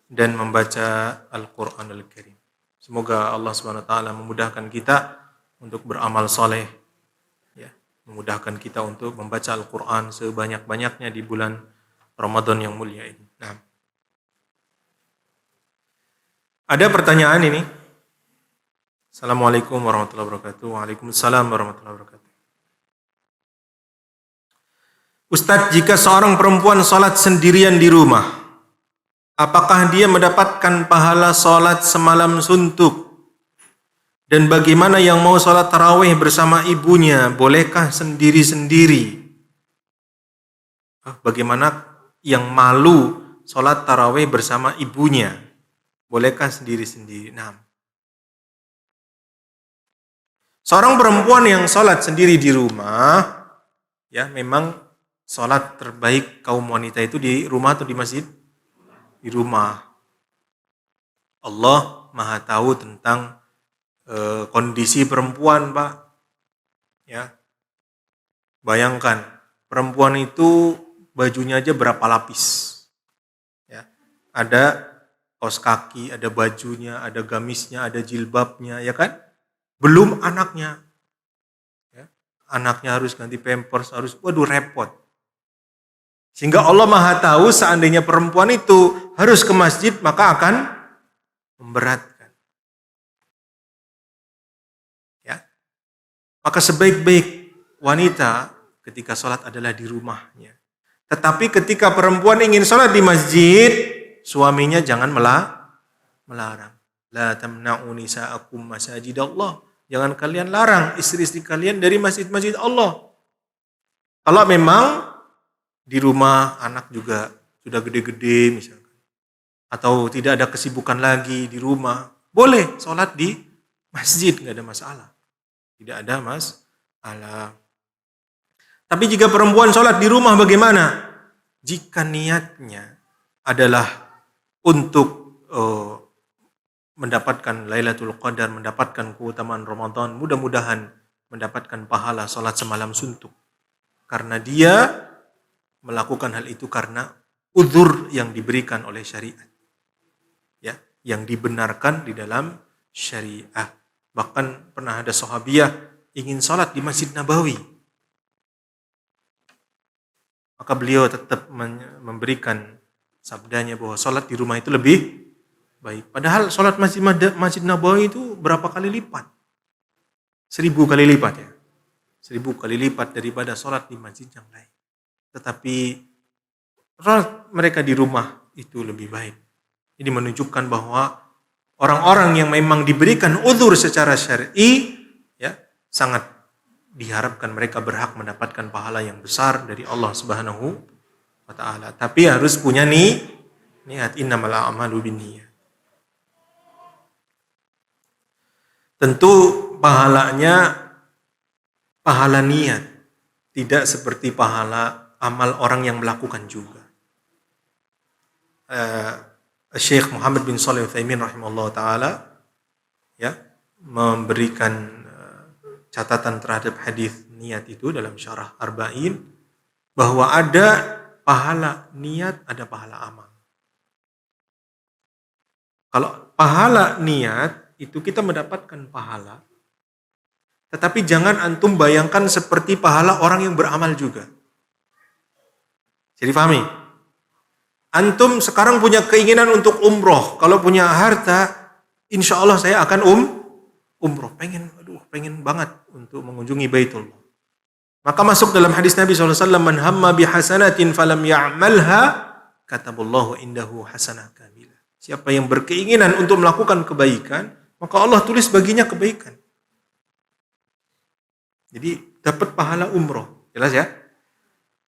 dan membaca Al-Qur'anul Karim. Semoga Allah Subhanahu wa taala memudahkan kita untuk beramal saleh, ya, memudahkan kita untuk membaca Al-Qur'an sebanyak-banyaknya di bulan Ramadan yang mulia ini. Nah, ada pertanyaan ini. Assalamualaikum warahmatullahi wabarakatuh. Waalaikumsalam warahmatullahi wabarakatuh. Ustadz, jika seorang perempuan sholat sendirian di rumah, apakah dia mendapatkan pahala sholat semalam suntuk? Dan bagaimana yang mau sholat tarawih bersama ibunya? Bolehkah sendiri-sendiri? Bagaimana yang malu sholat tarawih bersama ibunya? Bolehkah sendiri-sendiri? Nah, seorang perempuan yang sholat sendiri di rumah, ya, memang sholat terbaik kaum wanita itu di rumah atau di masjid? Di rumah. Allah Maha tahu tentang kondisi perempuan, Pak. Ya. Bayangkan, perempuan itu bajunya aja berapa lapis. Ya. Ada kaos kaki, ada bajunya, ada gamisnya, ada jilbabnya, ya kan? Belum anaknya. Ya. Anaknya harus ganti pampers, waduh repot. Sehingga Allah Maha tahu seandainya perempuan itu harus ke masjid, maka akan memberatkan. Ya. Maka sebaik-baik wanita ketika sholat adalah di rumahnya. Tetapi ketika perempuan ingin sholat di masjid, suaminya jangan melarang. La tamna'u nisa'akum masajidallah. Jangan kalian larang istri-istri kalian dari masjid-masjid Allah. Kalau memang di rumah anak juga sudah gede-gede misalkan, atau tidak ada kesibukan lagi di rumah, boleh sholat di masjid, nggak ada masalah, tidak ada masalah. Tapi jika perempuan sholat di rumah bagaimana? Jika niatnya adalah untuk mendapatkan Lailatul Qadar, mendapatkan keutamaan Ramadan, mudah-mudahan mendapatkan pahala sholat semalam suntuk, karena dia melakukan hal itu karena uzur yang diberikan oleh syariat, ya, yang dibenarkan di dalam syariah. Bahkan pernah ada sahabiah ingin sholat di Masjid Nabawi, maka beliau tetap memberikan sabdanya bahwa sholat di rumah itu lebih baik. Padahal sholat Masjid Nabawi itu berapa kali lipat? 1000 kali lipat, ya, 1000 kali lipat daripada sholat di masjid yang lain. Tetapi sholat mereka di rumah itu lebih baik. Ini menunjukkan bahwa orang-orang yang memang diberikan uzur secara syar'i, ya, sangat diharapkan mereka berhak mendapatkan pahala yang besar dari Allah Subhanahu wa taala. Tapi harus punya niat, innamal a'malu binniyat. Tentu pahalanya pahala niat, tidak seperti pahala amal orang yang melakukan juga. Syekh Muhammad bin Shalih Al-Utsaimin rahimahullah ta'ala, ya, memberikan catatan terhadap hadis niat itu dalam syarah Arba'in, bahwa ada pahala niat, ada pahala amal. Kalau pahala niat itu kita mendapatkan pahala, tetapi jangan antum bayangkan seperti pahala orang yang beramal juga. Jadi pahami? Antum sekarang punya keinginan untuk umroh. Kalau punya harta, insya Allah saya akan umroh, pengen banget untuk mengunjungi Baitullah. Maka masuk dalam hadis Nabi SAW, man hamma bihasanatin falam ya'malha, kataballahu indahu hasanah kamilah. Siapa yang berkeinginan untuk melakukan kebaikan, maka Allah tulis baginya kebaikan. Jadi dapat pahala umroh, jelas ya.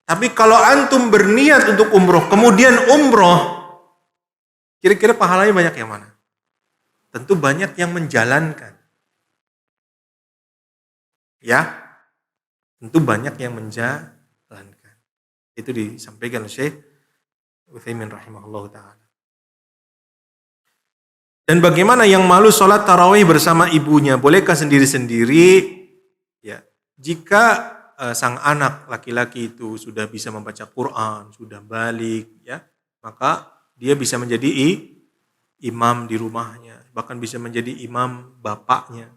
Tapi kalau antum berniat untuk umroh, kemudian umroh, kira-kira pahalanya banyak yang mana? Tentu banyak yang menjalankan. Ya, tentu banyak yang menjalankan. Itu disampaikan oleh Syekh Utsaimin rahimahullah ta'ala. Dan bagaimana yang malu sholat tarawih bersama ibunya? Bolehkah sendiri-sendiri? Ya, jika sang anak laki-laki itu sudah bisa membaca Quran, sudah balik, ya, maka dia bisa menjadi imam di rumahnya, bahkan bisa menjadi imam bapaknya.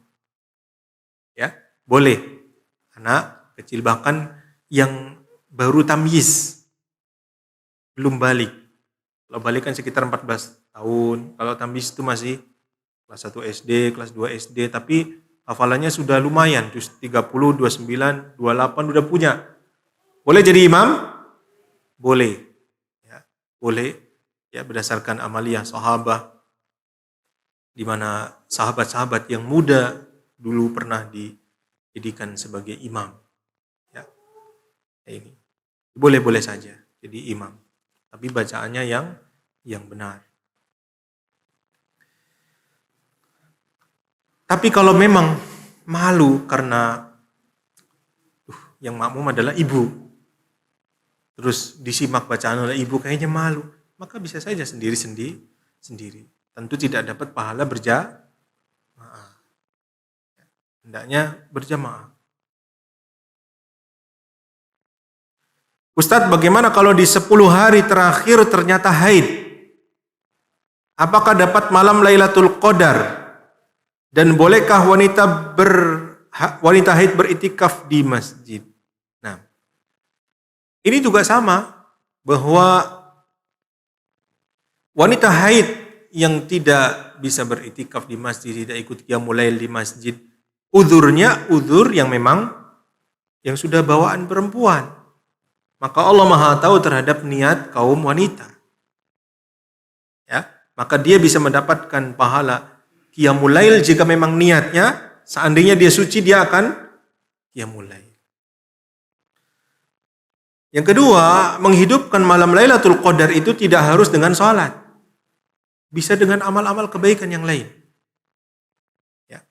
Ya, boleh. Anak kecil, bahkan yang baru tamyiz, belum balik. Kalau balik kan sekitar 14 tahun. Kalau tamyiz itu masih kelas 1 SD, kelas 2 SD, tapi hafalannya sudah lumayan, 30, 29, 28 udah punya. Boleh jadi imam? Boleh. Ya, boleh. Ya, berdasarkan amaliyah sahabat, di mana sahabat-sahabat yang muda dulu pernah dijadikan sebagai imam. Ya, ini boleh-boleh saja jadi imam, tapi bacaannya yang benar. Tapi kalau memang malu karena yang makmum adalah ibu, terus disimak bacaan oleh ibu, kayaknya malu, maka bisa saja sendiri. Tentu tidak dapat pahala berjamaah. Hendaknya berjamaah. Ustadz, bagaimana kalau di 10 hari terakhir ternyata haid? Apakah dapat malam Lailatul Qadar? Dan bolehkah wanita haid beritikaf di masjid? Nah, ini juga sama, bahwa wanita haid yang tidak bisa beritikaf di masjid, tidak ikut qiyamul lail di masjid, uzurnya uzur yang memang yang sudah bawaan perempuan. Maka Allah Maha tahu terhadap niat kaum wanita. Ya, maka dia bisa mendapatkan pahala qiyamul lail jika memang niatnya, seandainya dia suci, dia akan qiyamul lail. Yang kedua, menghidupkan malam Lailatul Qadar itu tidak harus dengan sholat. Bisa dengan amal-amal kebaikan yang lain. Ya,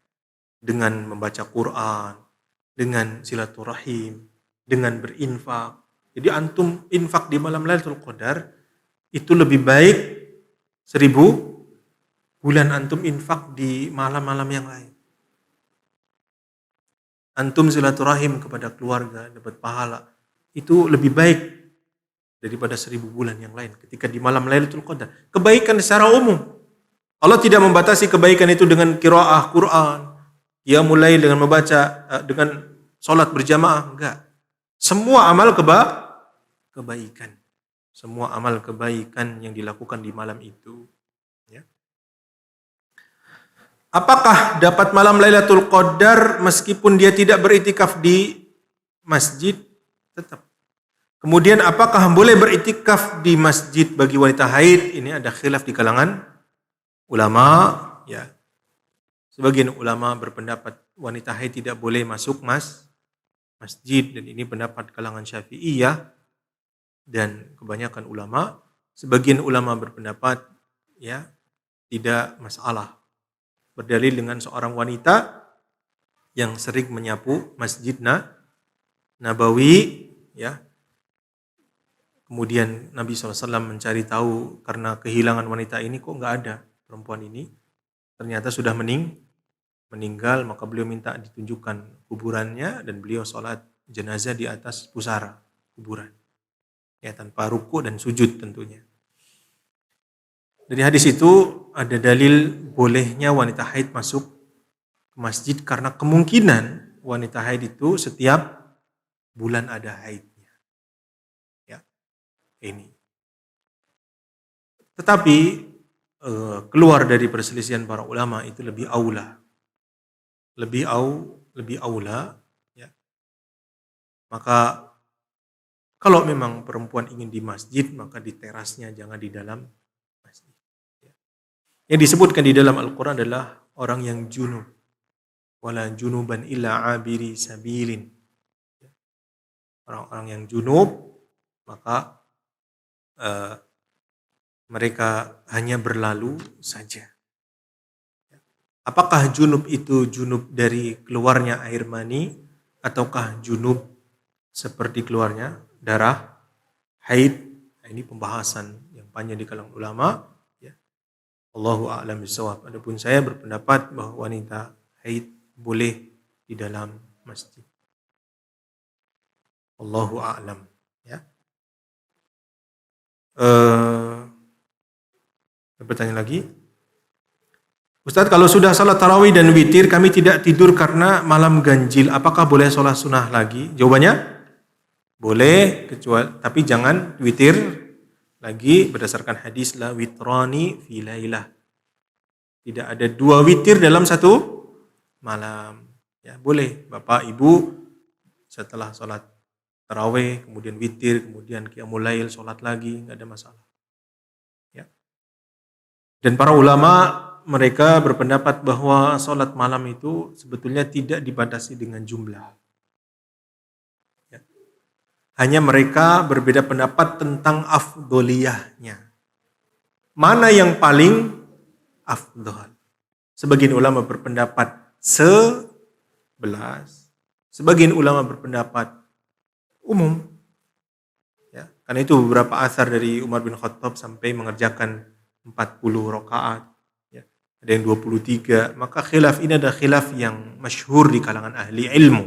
dengan membaca Quran, dengan silaturahim, dengan berinfak. Jadi antum infak di malam Lailatul Qadar itu lebih baik 1000 bulan antum infak di malam-malam yang lain. Antum silaturahim kepada keluarga, dapat pahala. Itu lebih baik daripada 1000 bulan yang lain ketika di malam Lailatul Qadar. Kebaikan secara umum. Allah tidak membatasi kebaikan itu dengan qiraah Quran, qiyamul lail, dengan membaca, dengan sholat berjamaah, enggak. Semua amal kebaikan. Semua amal kebaikan yang dilakukan di malam itu. Ya. Apakah dapat malam Lailatul Qadar meskipun dia tidak beritikaf di masjid? Tetap. Kemudian apakah boleh beritikaf di masjid bagi wanita haid? Ini ada khilaf di kalangan ulama. Ya. Sebagian ulama berpendapat wanita haid tidak boleh masuk masjid, dan ini pendapat kalangan Syafi'iyah dan kebanyakan ulama. Sebagian ulama berpendapat ya tidak masalah, berdalil dengan seorang wanita yang sering menyapu Masjid Nabawi, ya. Kemudian Nabi SAW mencari tahu karena kehilangan wanita ini, kok nggak ada perempuan ini. Ternyata sudah meninggal, maka beliau minta ditunjukkan kuburannya dan beliau sholat jenazah di atas pusara kuburan. Ya, tanpa ruku dan sujud tentunya. Dari hadis itu ada dalil bolehnya wanita haid masuk ke masjid karena kemungkinan wanita haid itu setiap bulan ada haidnya. Ya, ini. Tetapi keluar dari perselisihan para ulama itu lebih aula. lebih aula, ya. Maka kalau memang perempuan ingin di masjid, maka di terasnya, jangan di dalam masjid. Ya. Yang disebutkan di dalam Al-Quran adalah orang yang junub. Wala junuban illa abiri sabilin. Ya. Orang-orang yang junub, maka mereka hanya berlalu saja. Apakah junub itu junub dari keluarnya air mani, ataukah junub seperti keluarnya darah haid? Ini pembahasan yang panjang di kalangan ulama. Ya. Allahu a'lam bishawab. Adapun saya berpendapat bahwa wanita haid boleh di dalam masjid. Allahu a'lam. Ya. Pertanyaan lagi. Ustadz, kalau sudah salat tarawih dan witir, kami tidak tidur karena malam ganjil, apakah boleh sholat sunnah lagi? Jawabannya, boleh, tapi jangan witir lagi berdasarkan hadis la witrani fi lailah. Tidak ada 2 witir dalam satu malam. Ya, boleh Bapak Ibu setelah sholat tarawih, kemudian witir, kemudian qiyamul lail, sholat lagi, nggak ada masalah. Ya. Dan para ulama mereka berpendapat bahwa sholat malam itu sebetulnya tidak dibatasi dengan jumlah. Ya. Hanya mereka berbeda pendapat tentang afdoliyahnya. Mana yang paling afdol? Sebagian ulama berpendapat 11. Sebagian ulama berpendapat umum. Ya. Karena itu beberapa asar dari Umar bin Khattab sampai mengerjakan 40 rakaat. Ada yang 23, maka khilaf ini adalah khilaf yang masyhur di kalangan ahli ilmu.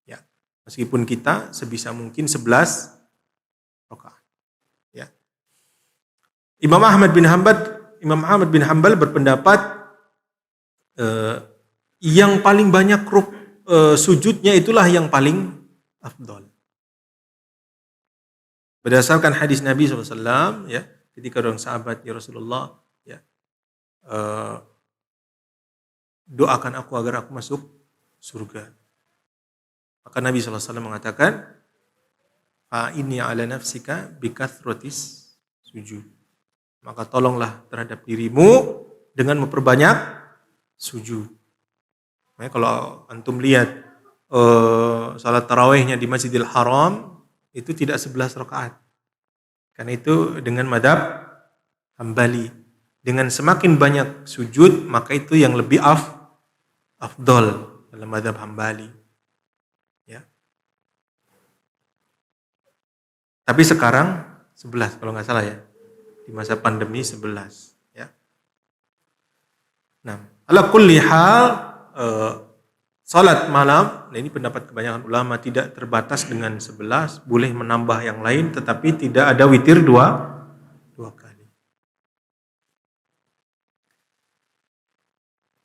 Ya. Meskipun kita sebisa mungkin 11 rakaat. Ya. Imam Ahmad bin Hanbal berpendapat yang paling banyak sujudnya itulah yang paling afdol. Berdasarkan hadis Nabi SAW, ya, ketika orang sahabat, ya Rasulullah, ya, doakan aku agar aku masuk surga. Maka Nabi SAW mengatakan, fa inni ala nafsika bikathratis sujud. Maka tolonglah terhadap dirimu dengan memperbanyak sujud. Nah, kalau antum lihat salat tarawihnya di Masjidil Haram itu tidak 11 rakaat. Karena itu dengan madhab Hambali. Dengan semakin banyak sujud, maka itu yang lebih afdol dalam mazhab Hambali. Ya. Tapi sekarang 11 kalau nggak salah ya. Di masa pandemi 11. Ya. Nah, ala kulli hal, salat malam, nah ini pendapat kebanyakan ulama, tidak terbatas dengan 11, boleh menambah yang lain, tetapi tidak ada witir dua kali.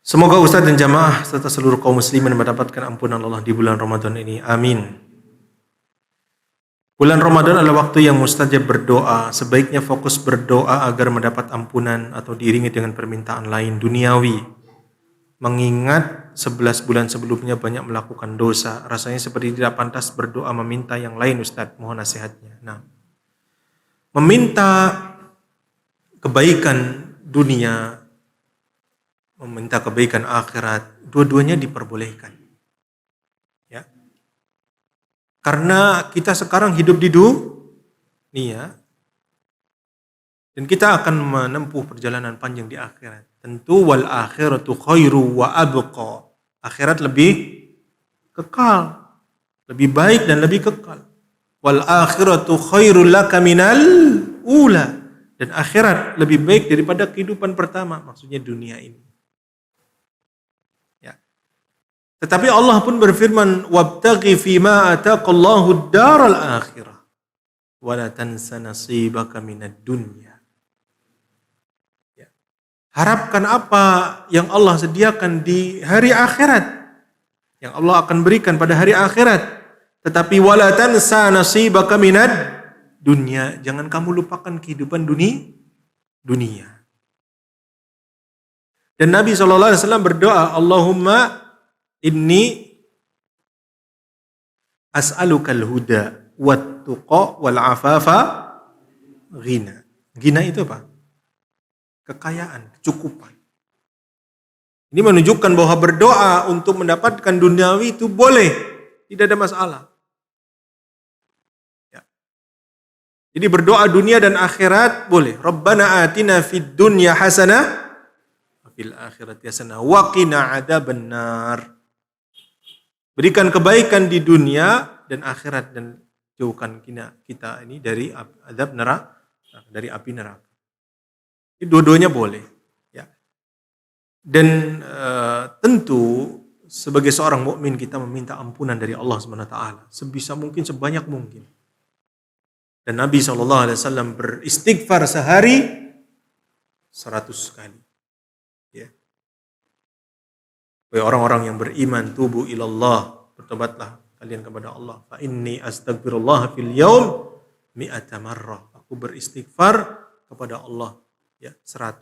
Semoga Ustaz dan jamaah serta seluruh kaum muslimin mendapatkan ampunan Allah di bulan Ramadan ini. Amin. Bulan Ramadan adalah waktu yang mustajab berdoa. Sebaiknya fokus berdoa agar mendapat ampunan atau diiringi dengan permintaan lain duniawi. Mengingat 11 bulan sebelumnya banyak melakukan dosa. Rasanya seperti tidak pantas berdoa meminta yang lain, Ustaz. Mohon nasihatnya. Nah, meminta kebaikan dunia, meminta kebaikan akhirat, dua-duanya diperbolehkan. Ya. Karena kita sekarang hidup di dunia dan kita akan menempuh perjalanan panjang di akhirat. Tentu wal akhiratu khairu wa abqa. Akhirat lebih kekal, lebih baik dan lebih kekal. Wal akhiratu khairul laka minal ula. Dan akhirat lebih baik daripada kehidupan pertama, maksudnya dunia ini. Tetapi Allah pun berfirman, wabtaghi fima ataqallahu ad-daral akhirah wa la tansa nasibaka minad dunya. Ya. Harapkan apa yang Allah sediakan di hari akhirat, yang Allah akan berikan pada hari akhirat. Tetapi wa la tansa nasibaka minad dunya. Jangan kamu lupakan kehidupan dunia. Dan Nabi SAW berdoa, Allahumma Inni as'alukal huda wat tuqa wal afafa ghina. Ghina itu apa? Kekayaan, kecukupan. Ini menunjukkan bahwa berdoa untuk mendapatkan duniawi itu boleh, tidak ada masalah. Ya. Jadi berdoa dunia dan akhirat boleh. Rabbana atina fid dunya hasanah fil akhirati hasanah wa qina adzabannar. Berikan kebaikan di dunia dan akhirat dan jauhkan kita ini dari azab neraka, dari api neraka. Ini dua-duanya boleh. Ya. Dan tentu sebagai seorang mukmin kita meminta ampunan dari Allah Subhanahu wa taala sebisa mungkin, sebanyak mungkin. Dan Nabi SAW beristighfar sehari 100 kali. Ya. Wahai orang-orang yang beriman, tubu ilallah, bertobatlah kalian kepada Allah. Fa inni astaghfirullah fil yaum mi'ata marrah. Aku beristighfar kepada Allah ya 100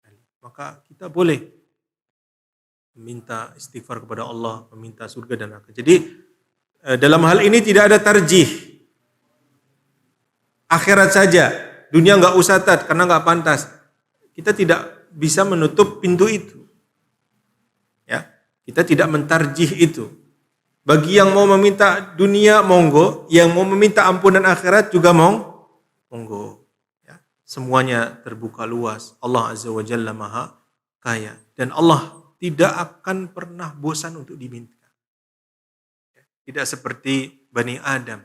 kali. Maka kita boleh meminta istighfar kepada Allah, meminta surga dan neraka. Jadi dalam hal ini tidak ada tarjih. Akhirat saja, dunia nggak usah karena nggak pantas. Kita tidak bisa menutup pintu itu. Ya, kita tidak mentarjih itu. Bagi yang mau meminta dunia monggo, yang mau meminta ampunan akhirat juga monggo. Ya, semuanya terbuka luas. Allah Azza wa Jalla Maha Kaya dan Allah tidak akan pernah bosan untuk diminta. Tidak seperti Bani Adam.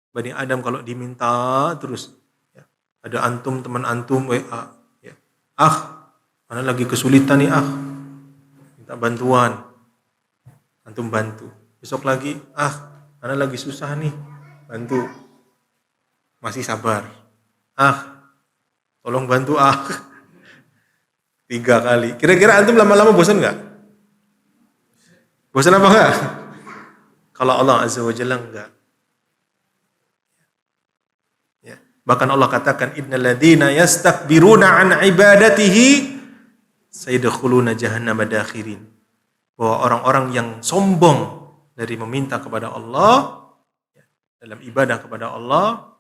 Bani Adam kalau diminta terus, ya, ada antum, teman antum, WA, ya, mana lagi kesulitan nih minta bantuan, antum bantu. Besok lagi, mana lagi susah nih, bantu. Masih sabar, tolong bantu 3 kali. Kira-kira antum lama-lama bosan nggak? Bosan apa nggak? Kalau Allah Azza wa Jalla enggak. Ya. Bahkan Allah katakan innal ladzina yastakbiruna an ibadatihi sayadkhuluna jahannama dakhirin. Bahwa orang-orang yang sombong dari meminta kepada Allah, ya, dalam ibadah kepada Allah,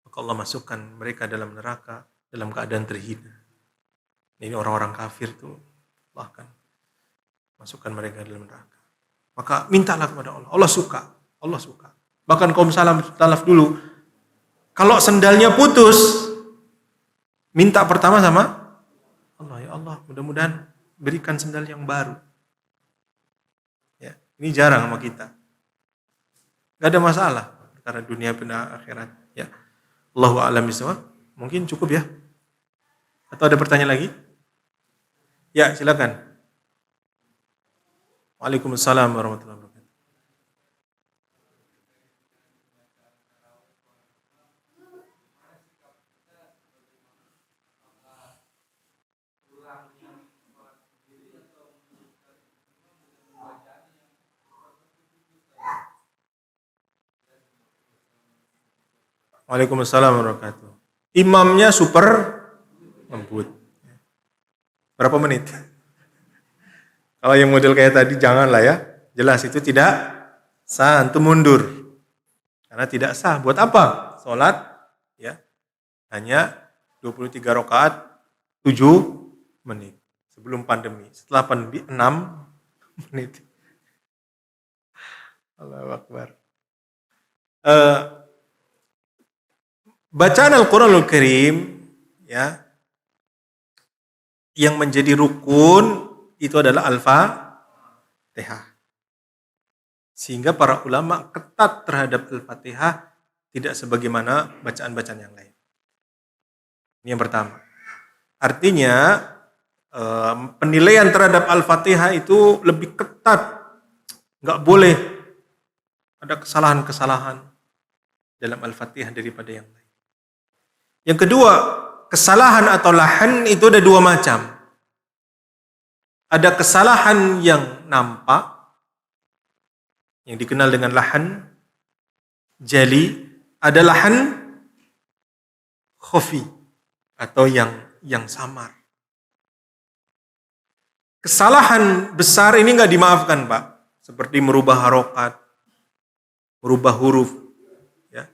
maka Allah masukkan mereka dalam neraka dalam keadaan terhina. Ini orang-orang kafir tuh Allah akan masukkan mereka dalam neraka. Maka mintalah kepada Allah. Allah suka. Bahkan kaum salaf dulu, kalau sendalnya putus, minta pertama sama Allah, ya Allah, mudah-mudahan berikan sendal yang baru. Ya, ini jarang sama kita. Gak ada masalah karena dunia benda akhirat. Ya, Allahu a'lam bishawab. Mungkin cukup ya. Atau ada pertanyaan lagi? Ya, silakan. Waalaikumsalam warahmatullahi wabarakatuh. Waalaikumsalam warahmatullahi wabarakatuh. Imamnya super lembut. Berapa menit? Kalau yang model kayak tadi janganlah ya. Jelas itu tidak sah, antum mundur. Karena tidak sah. Buat apa? Salat ya. Hanya 23 rakaat 7 menit. Sebelum pandemi. Setelah pandemi 6 menit. Allahu Akbar. Bacaan Al-Qur'anul Karim ya, yang menjadi rukun itu adalah Al-Fatihah. Sehingga para ulama ketat terhadap Al-Fatihah, tidak sebagaimana bacaan-bacaan yang lain. Ini yang pertama. Artinya penilaian terhadap Al-Fatihah itu lebih ketat. Nggak boleh ada kesalahan-kesalahan dalam Al-Fatihah daripada yang lain. Yang kedua, kesalahan atau lahan itu ada 2 macam. Ada kesalahan yang nampak, yang dikenal dengan lahan jali, ada lahan khafi atau yang samar. kesalahan besar ini nggak dimaafkan, Pak. Seperti merubah harokat, merubah huruf. Ya.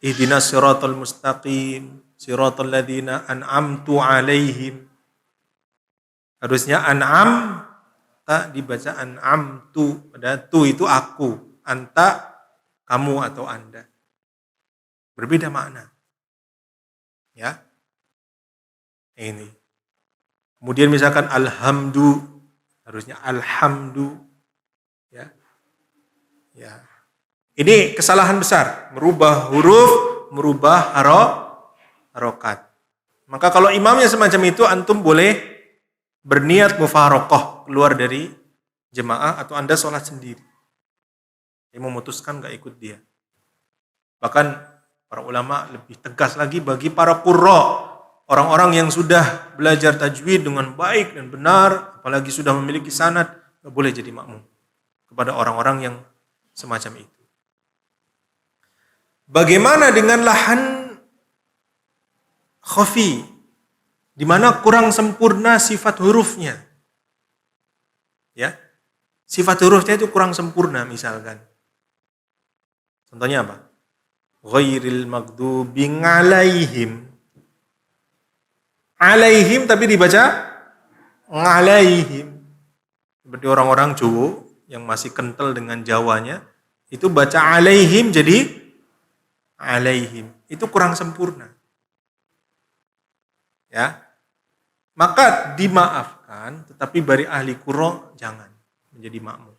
Ihdinas siratal mustaqim, siratal ladzina an'amtu alaihim. Harusnya an'am, tak dibaca an'amtu. Padahal tu itu aku, anta kamu atau anda. Berbeda makna. Ya. Ini. Kemudian misalkan alhamdu, harusnya alhamdu. Ya. Ya. Ini kesalahan besar, merubah huruf, merubah harokat. Maka kalau imamnya semacam itu, antum boleh berniat mufarokoh, keluar dari jemaah, atau anda sholat sendiri. Dia memutuskan gak ikut dia. Bahkan para ulama lebih tegas lagi bagi para qurra, orang-orang yang sudah belajar tajwid dengan baik dan benar, apalagi sudah memiliki sanad, gak boleh jadi makmum kepada orang-orang yang semacam itu. Bagaimana dengan lahan khafi, di mana kurang sempurna sifat hurufnya? Ya, sifat hurufnya itu kurang sempurna, misalkan. Contohnya apa? Ghairil maghdubi alaihim. Alaihim tapi dibaca ngalaihim. Seperti orang-orang Jawa yang masih kental dengan Jawanya, itu baca alaihim jadi alaihim. Itu kurang sempurna. Ya. Maka dimaafkan, tetapi bagi ahli qurra jangan menjadi makmum.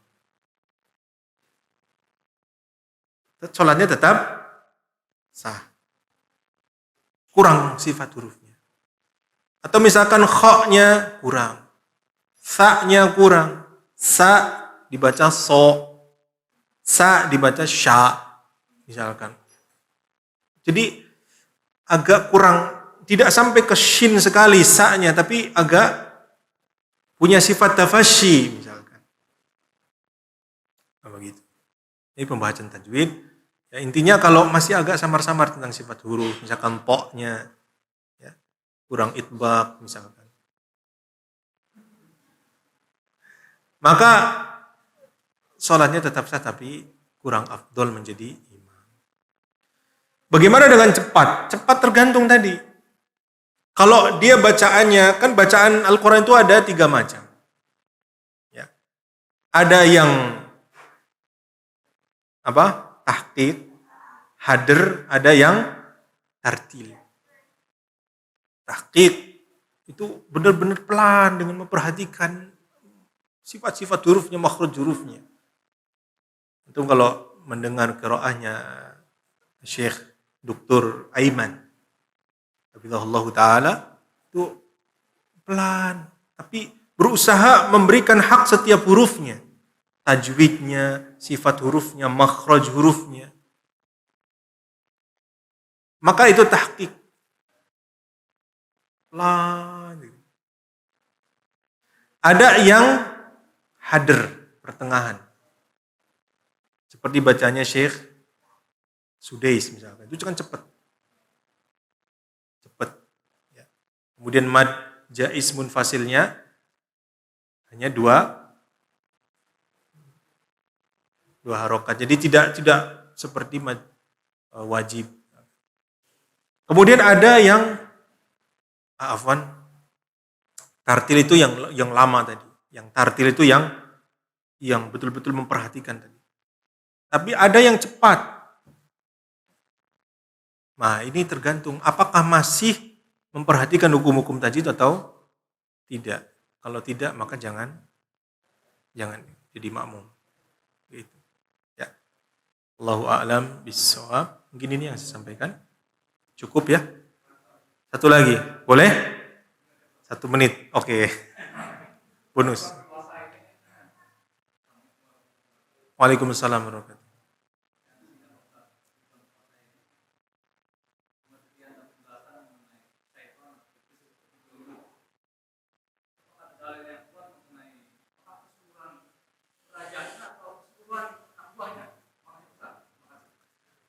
Salatnya tetap sah. Kurang sifat hurufnya. Atau misalkan kha-nya kurang, sa-nya kurang, sa dibaca so, sa dibaca sya, misalkan. Jadi agak kurang, tidak sampai ke shin sekali sa-nya, tapi agak punya sifat tafasyi, misalkan. Nah, begitu. Ini pembahasan tajwid. Ya, intinya kalau masih agak samar-samar tentang sifat huruf, misalkan po-nya, kurang itbaq misalkan. Maka sholatnya tetap sah tapi kurang afdol menjadi imam. Bagaimana dengan cepat? Cepat tergantung tadi. Kalau dia bacaannya, kan bacaan Al-Quran itu ada 3 macam. Ya. Ada yang tahqiq, hadr, ada yang tartil. Tahqiq itu benar-benar pelan dengan memperhatikan sifat-sifat hurufnya, makhraj hurufnya. Itu kalau mendengar qiraahnya Syekh Dr. Aiman, hafizahullah taala, itu pelan, tapi berusaha memberikan hak setiap hurufnya, tajwidnya, sifat hurufnya, makhraj hurufnya. Maka itu tahqiq. Pelan. Ada yang hadr, pertengahan. Seperti bacanya Syekh Sudais misalkan. Itu kan cepat. Cepat. Ya. Kemudian mad jaiz munfasilnya hanya 2 harokat. Jadi tidak seperti mad wajib. Kemudian ada yang tartil itu yang lama tadi. Yang tartil itu yang betul-betul memperhatikan tadi. Tapi ada yang cepat. Nah, ini tergantung apakah masih memperhatikan hukum-hukum tajwid atau tidak. Kalau tidak, maka jangan jadi makmum. Gitu. Ya. Allahu a'lam bissawab. Mungkin ini yang saya sampaikan. Cukup ya. Satu lagi, boleh? 1 menit, oke. Bonus. Waalaikumsalam warahmatullahi wabarakatuh.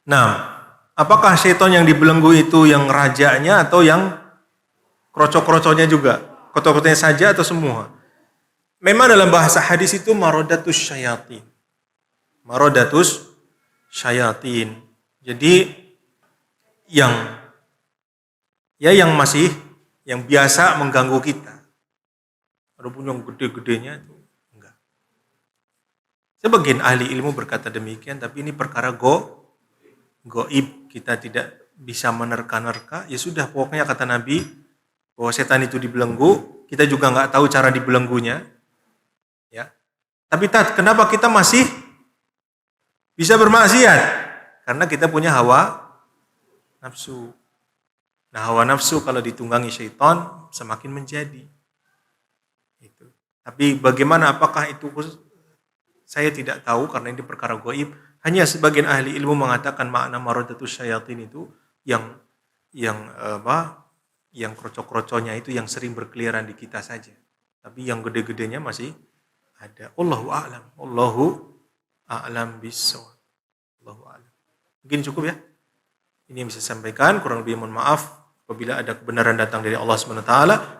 Nah, apakah syaitan yang dibelenggu itu yang rajanya atau yang kroco-kroconya juga? kotor-kotornya saja atau semua? Memang dalam bahasa hadis itu marodatus syayatin. Marodatus syayatin. Jadi yang biasa mengganggu kita. Adapun yang gede-gedenya itu enggak. Sebagian ahli ilmu berkata demikian, tapi ini perkara goib, kita tidak bisa menerka-nerka. Ya sudah, pokoknya kata Nabi bahwa setan itu dibelenggu, kita juga nggak tahu cara dibelenggunya. Ya. Tapi kenapa kita masih bisa bermaksiat? Karena kita punya hawa nafsu. Nah, hawa nafsu kalau ditunggangi syaitan semakin menjadi. Itu. Tapi bagaimana, apakah itu saya tidak tahu karena ini perkara gaib. Hanya sebagian ahli ilmu mengatakan makna maradatus syayatin itu yang krocok-kroconya itu yang sering berkeliaran di kita saja. Tapi yang gede-gedenya masih ada. Allahu a'lam bissawab. Allahu a'lam. Mungkin cukup ya. Ini yang bisa saya sampaikan, kurang lebih mohon maaf apabila ada kebenaran datang dari Allah SWT,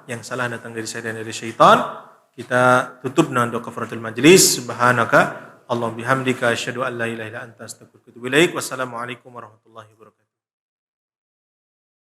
yang salah datang dari saya dan dari syaitan. Kita tutup dengan doa kafaratul majlis. Subhanaka Allahumma bihamdika asyhadu an la ilaha illa anta astaghfiruka wa atubu ilaik. Wassalamualaikum warahmatullahi wabarakatuh.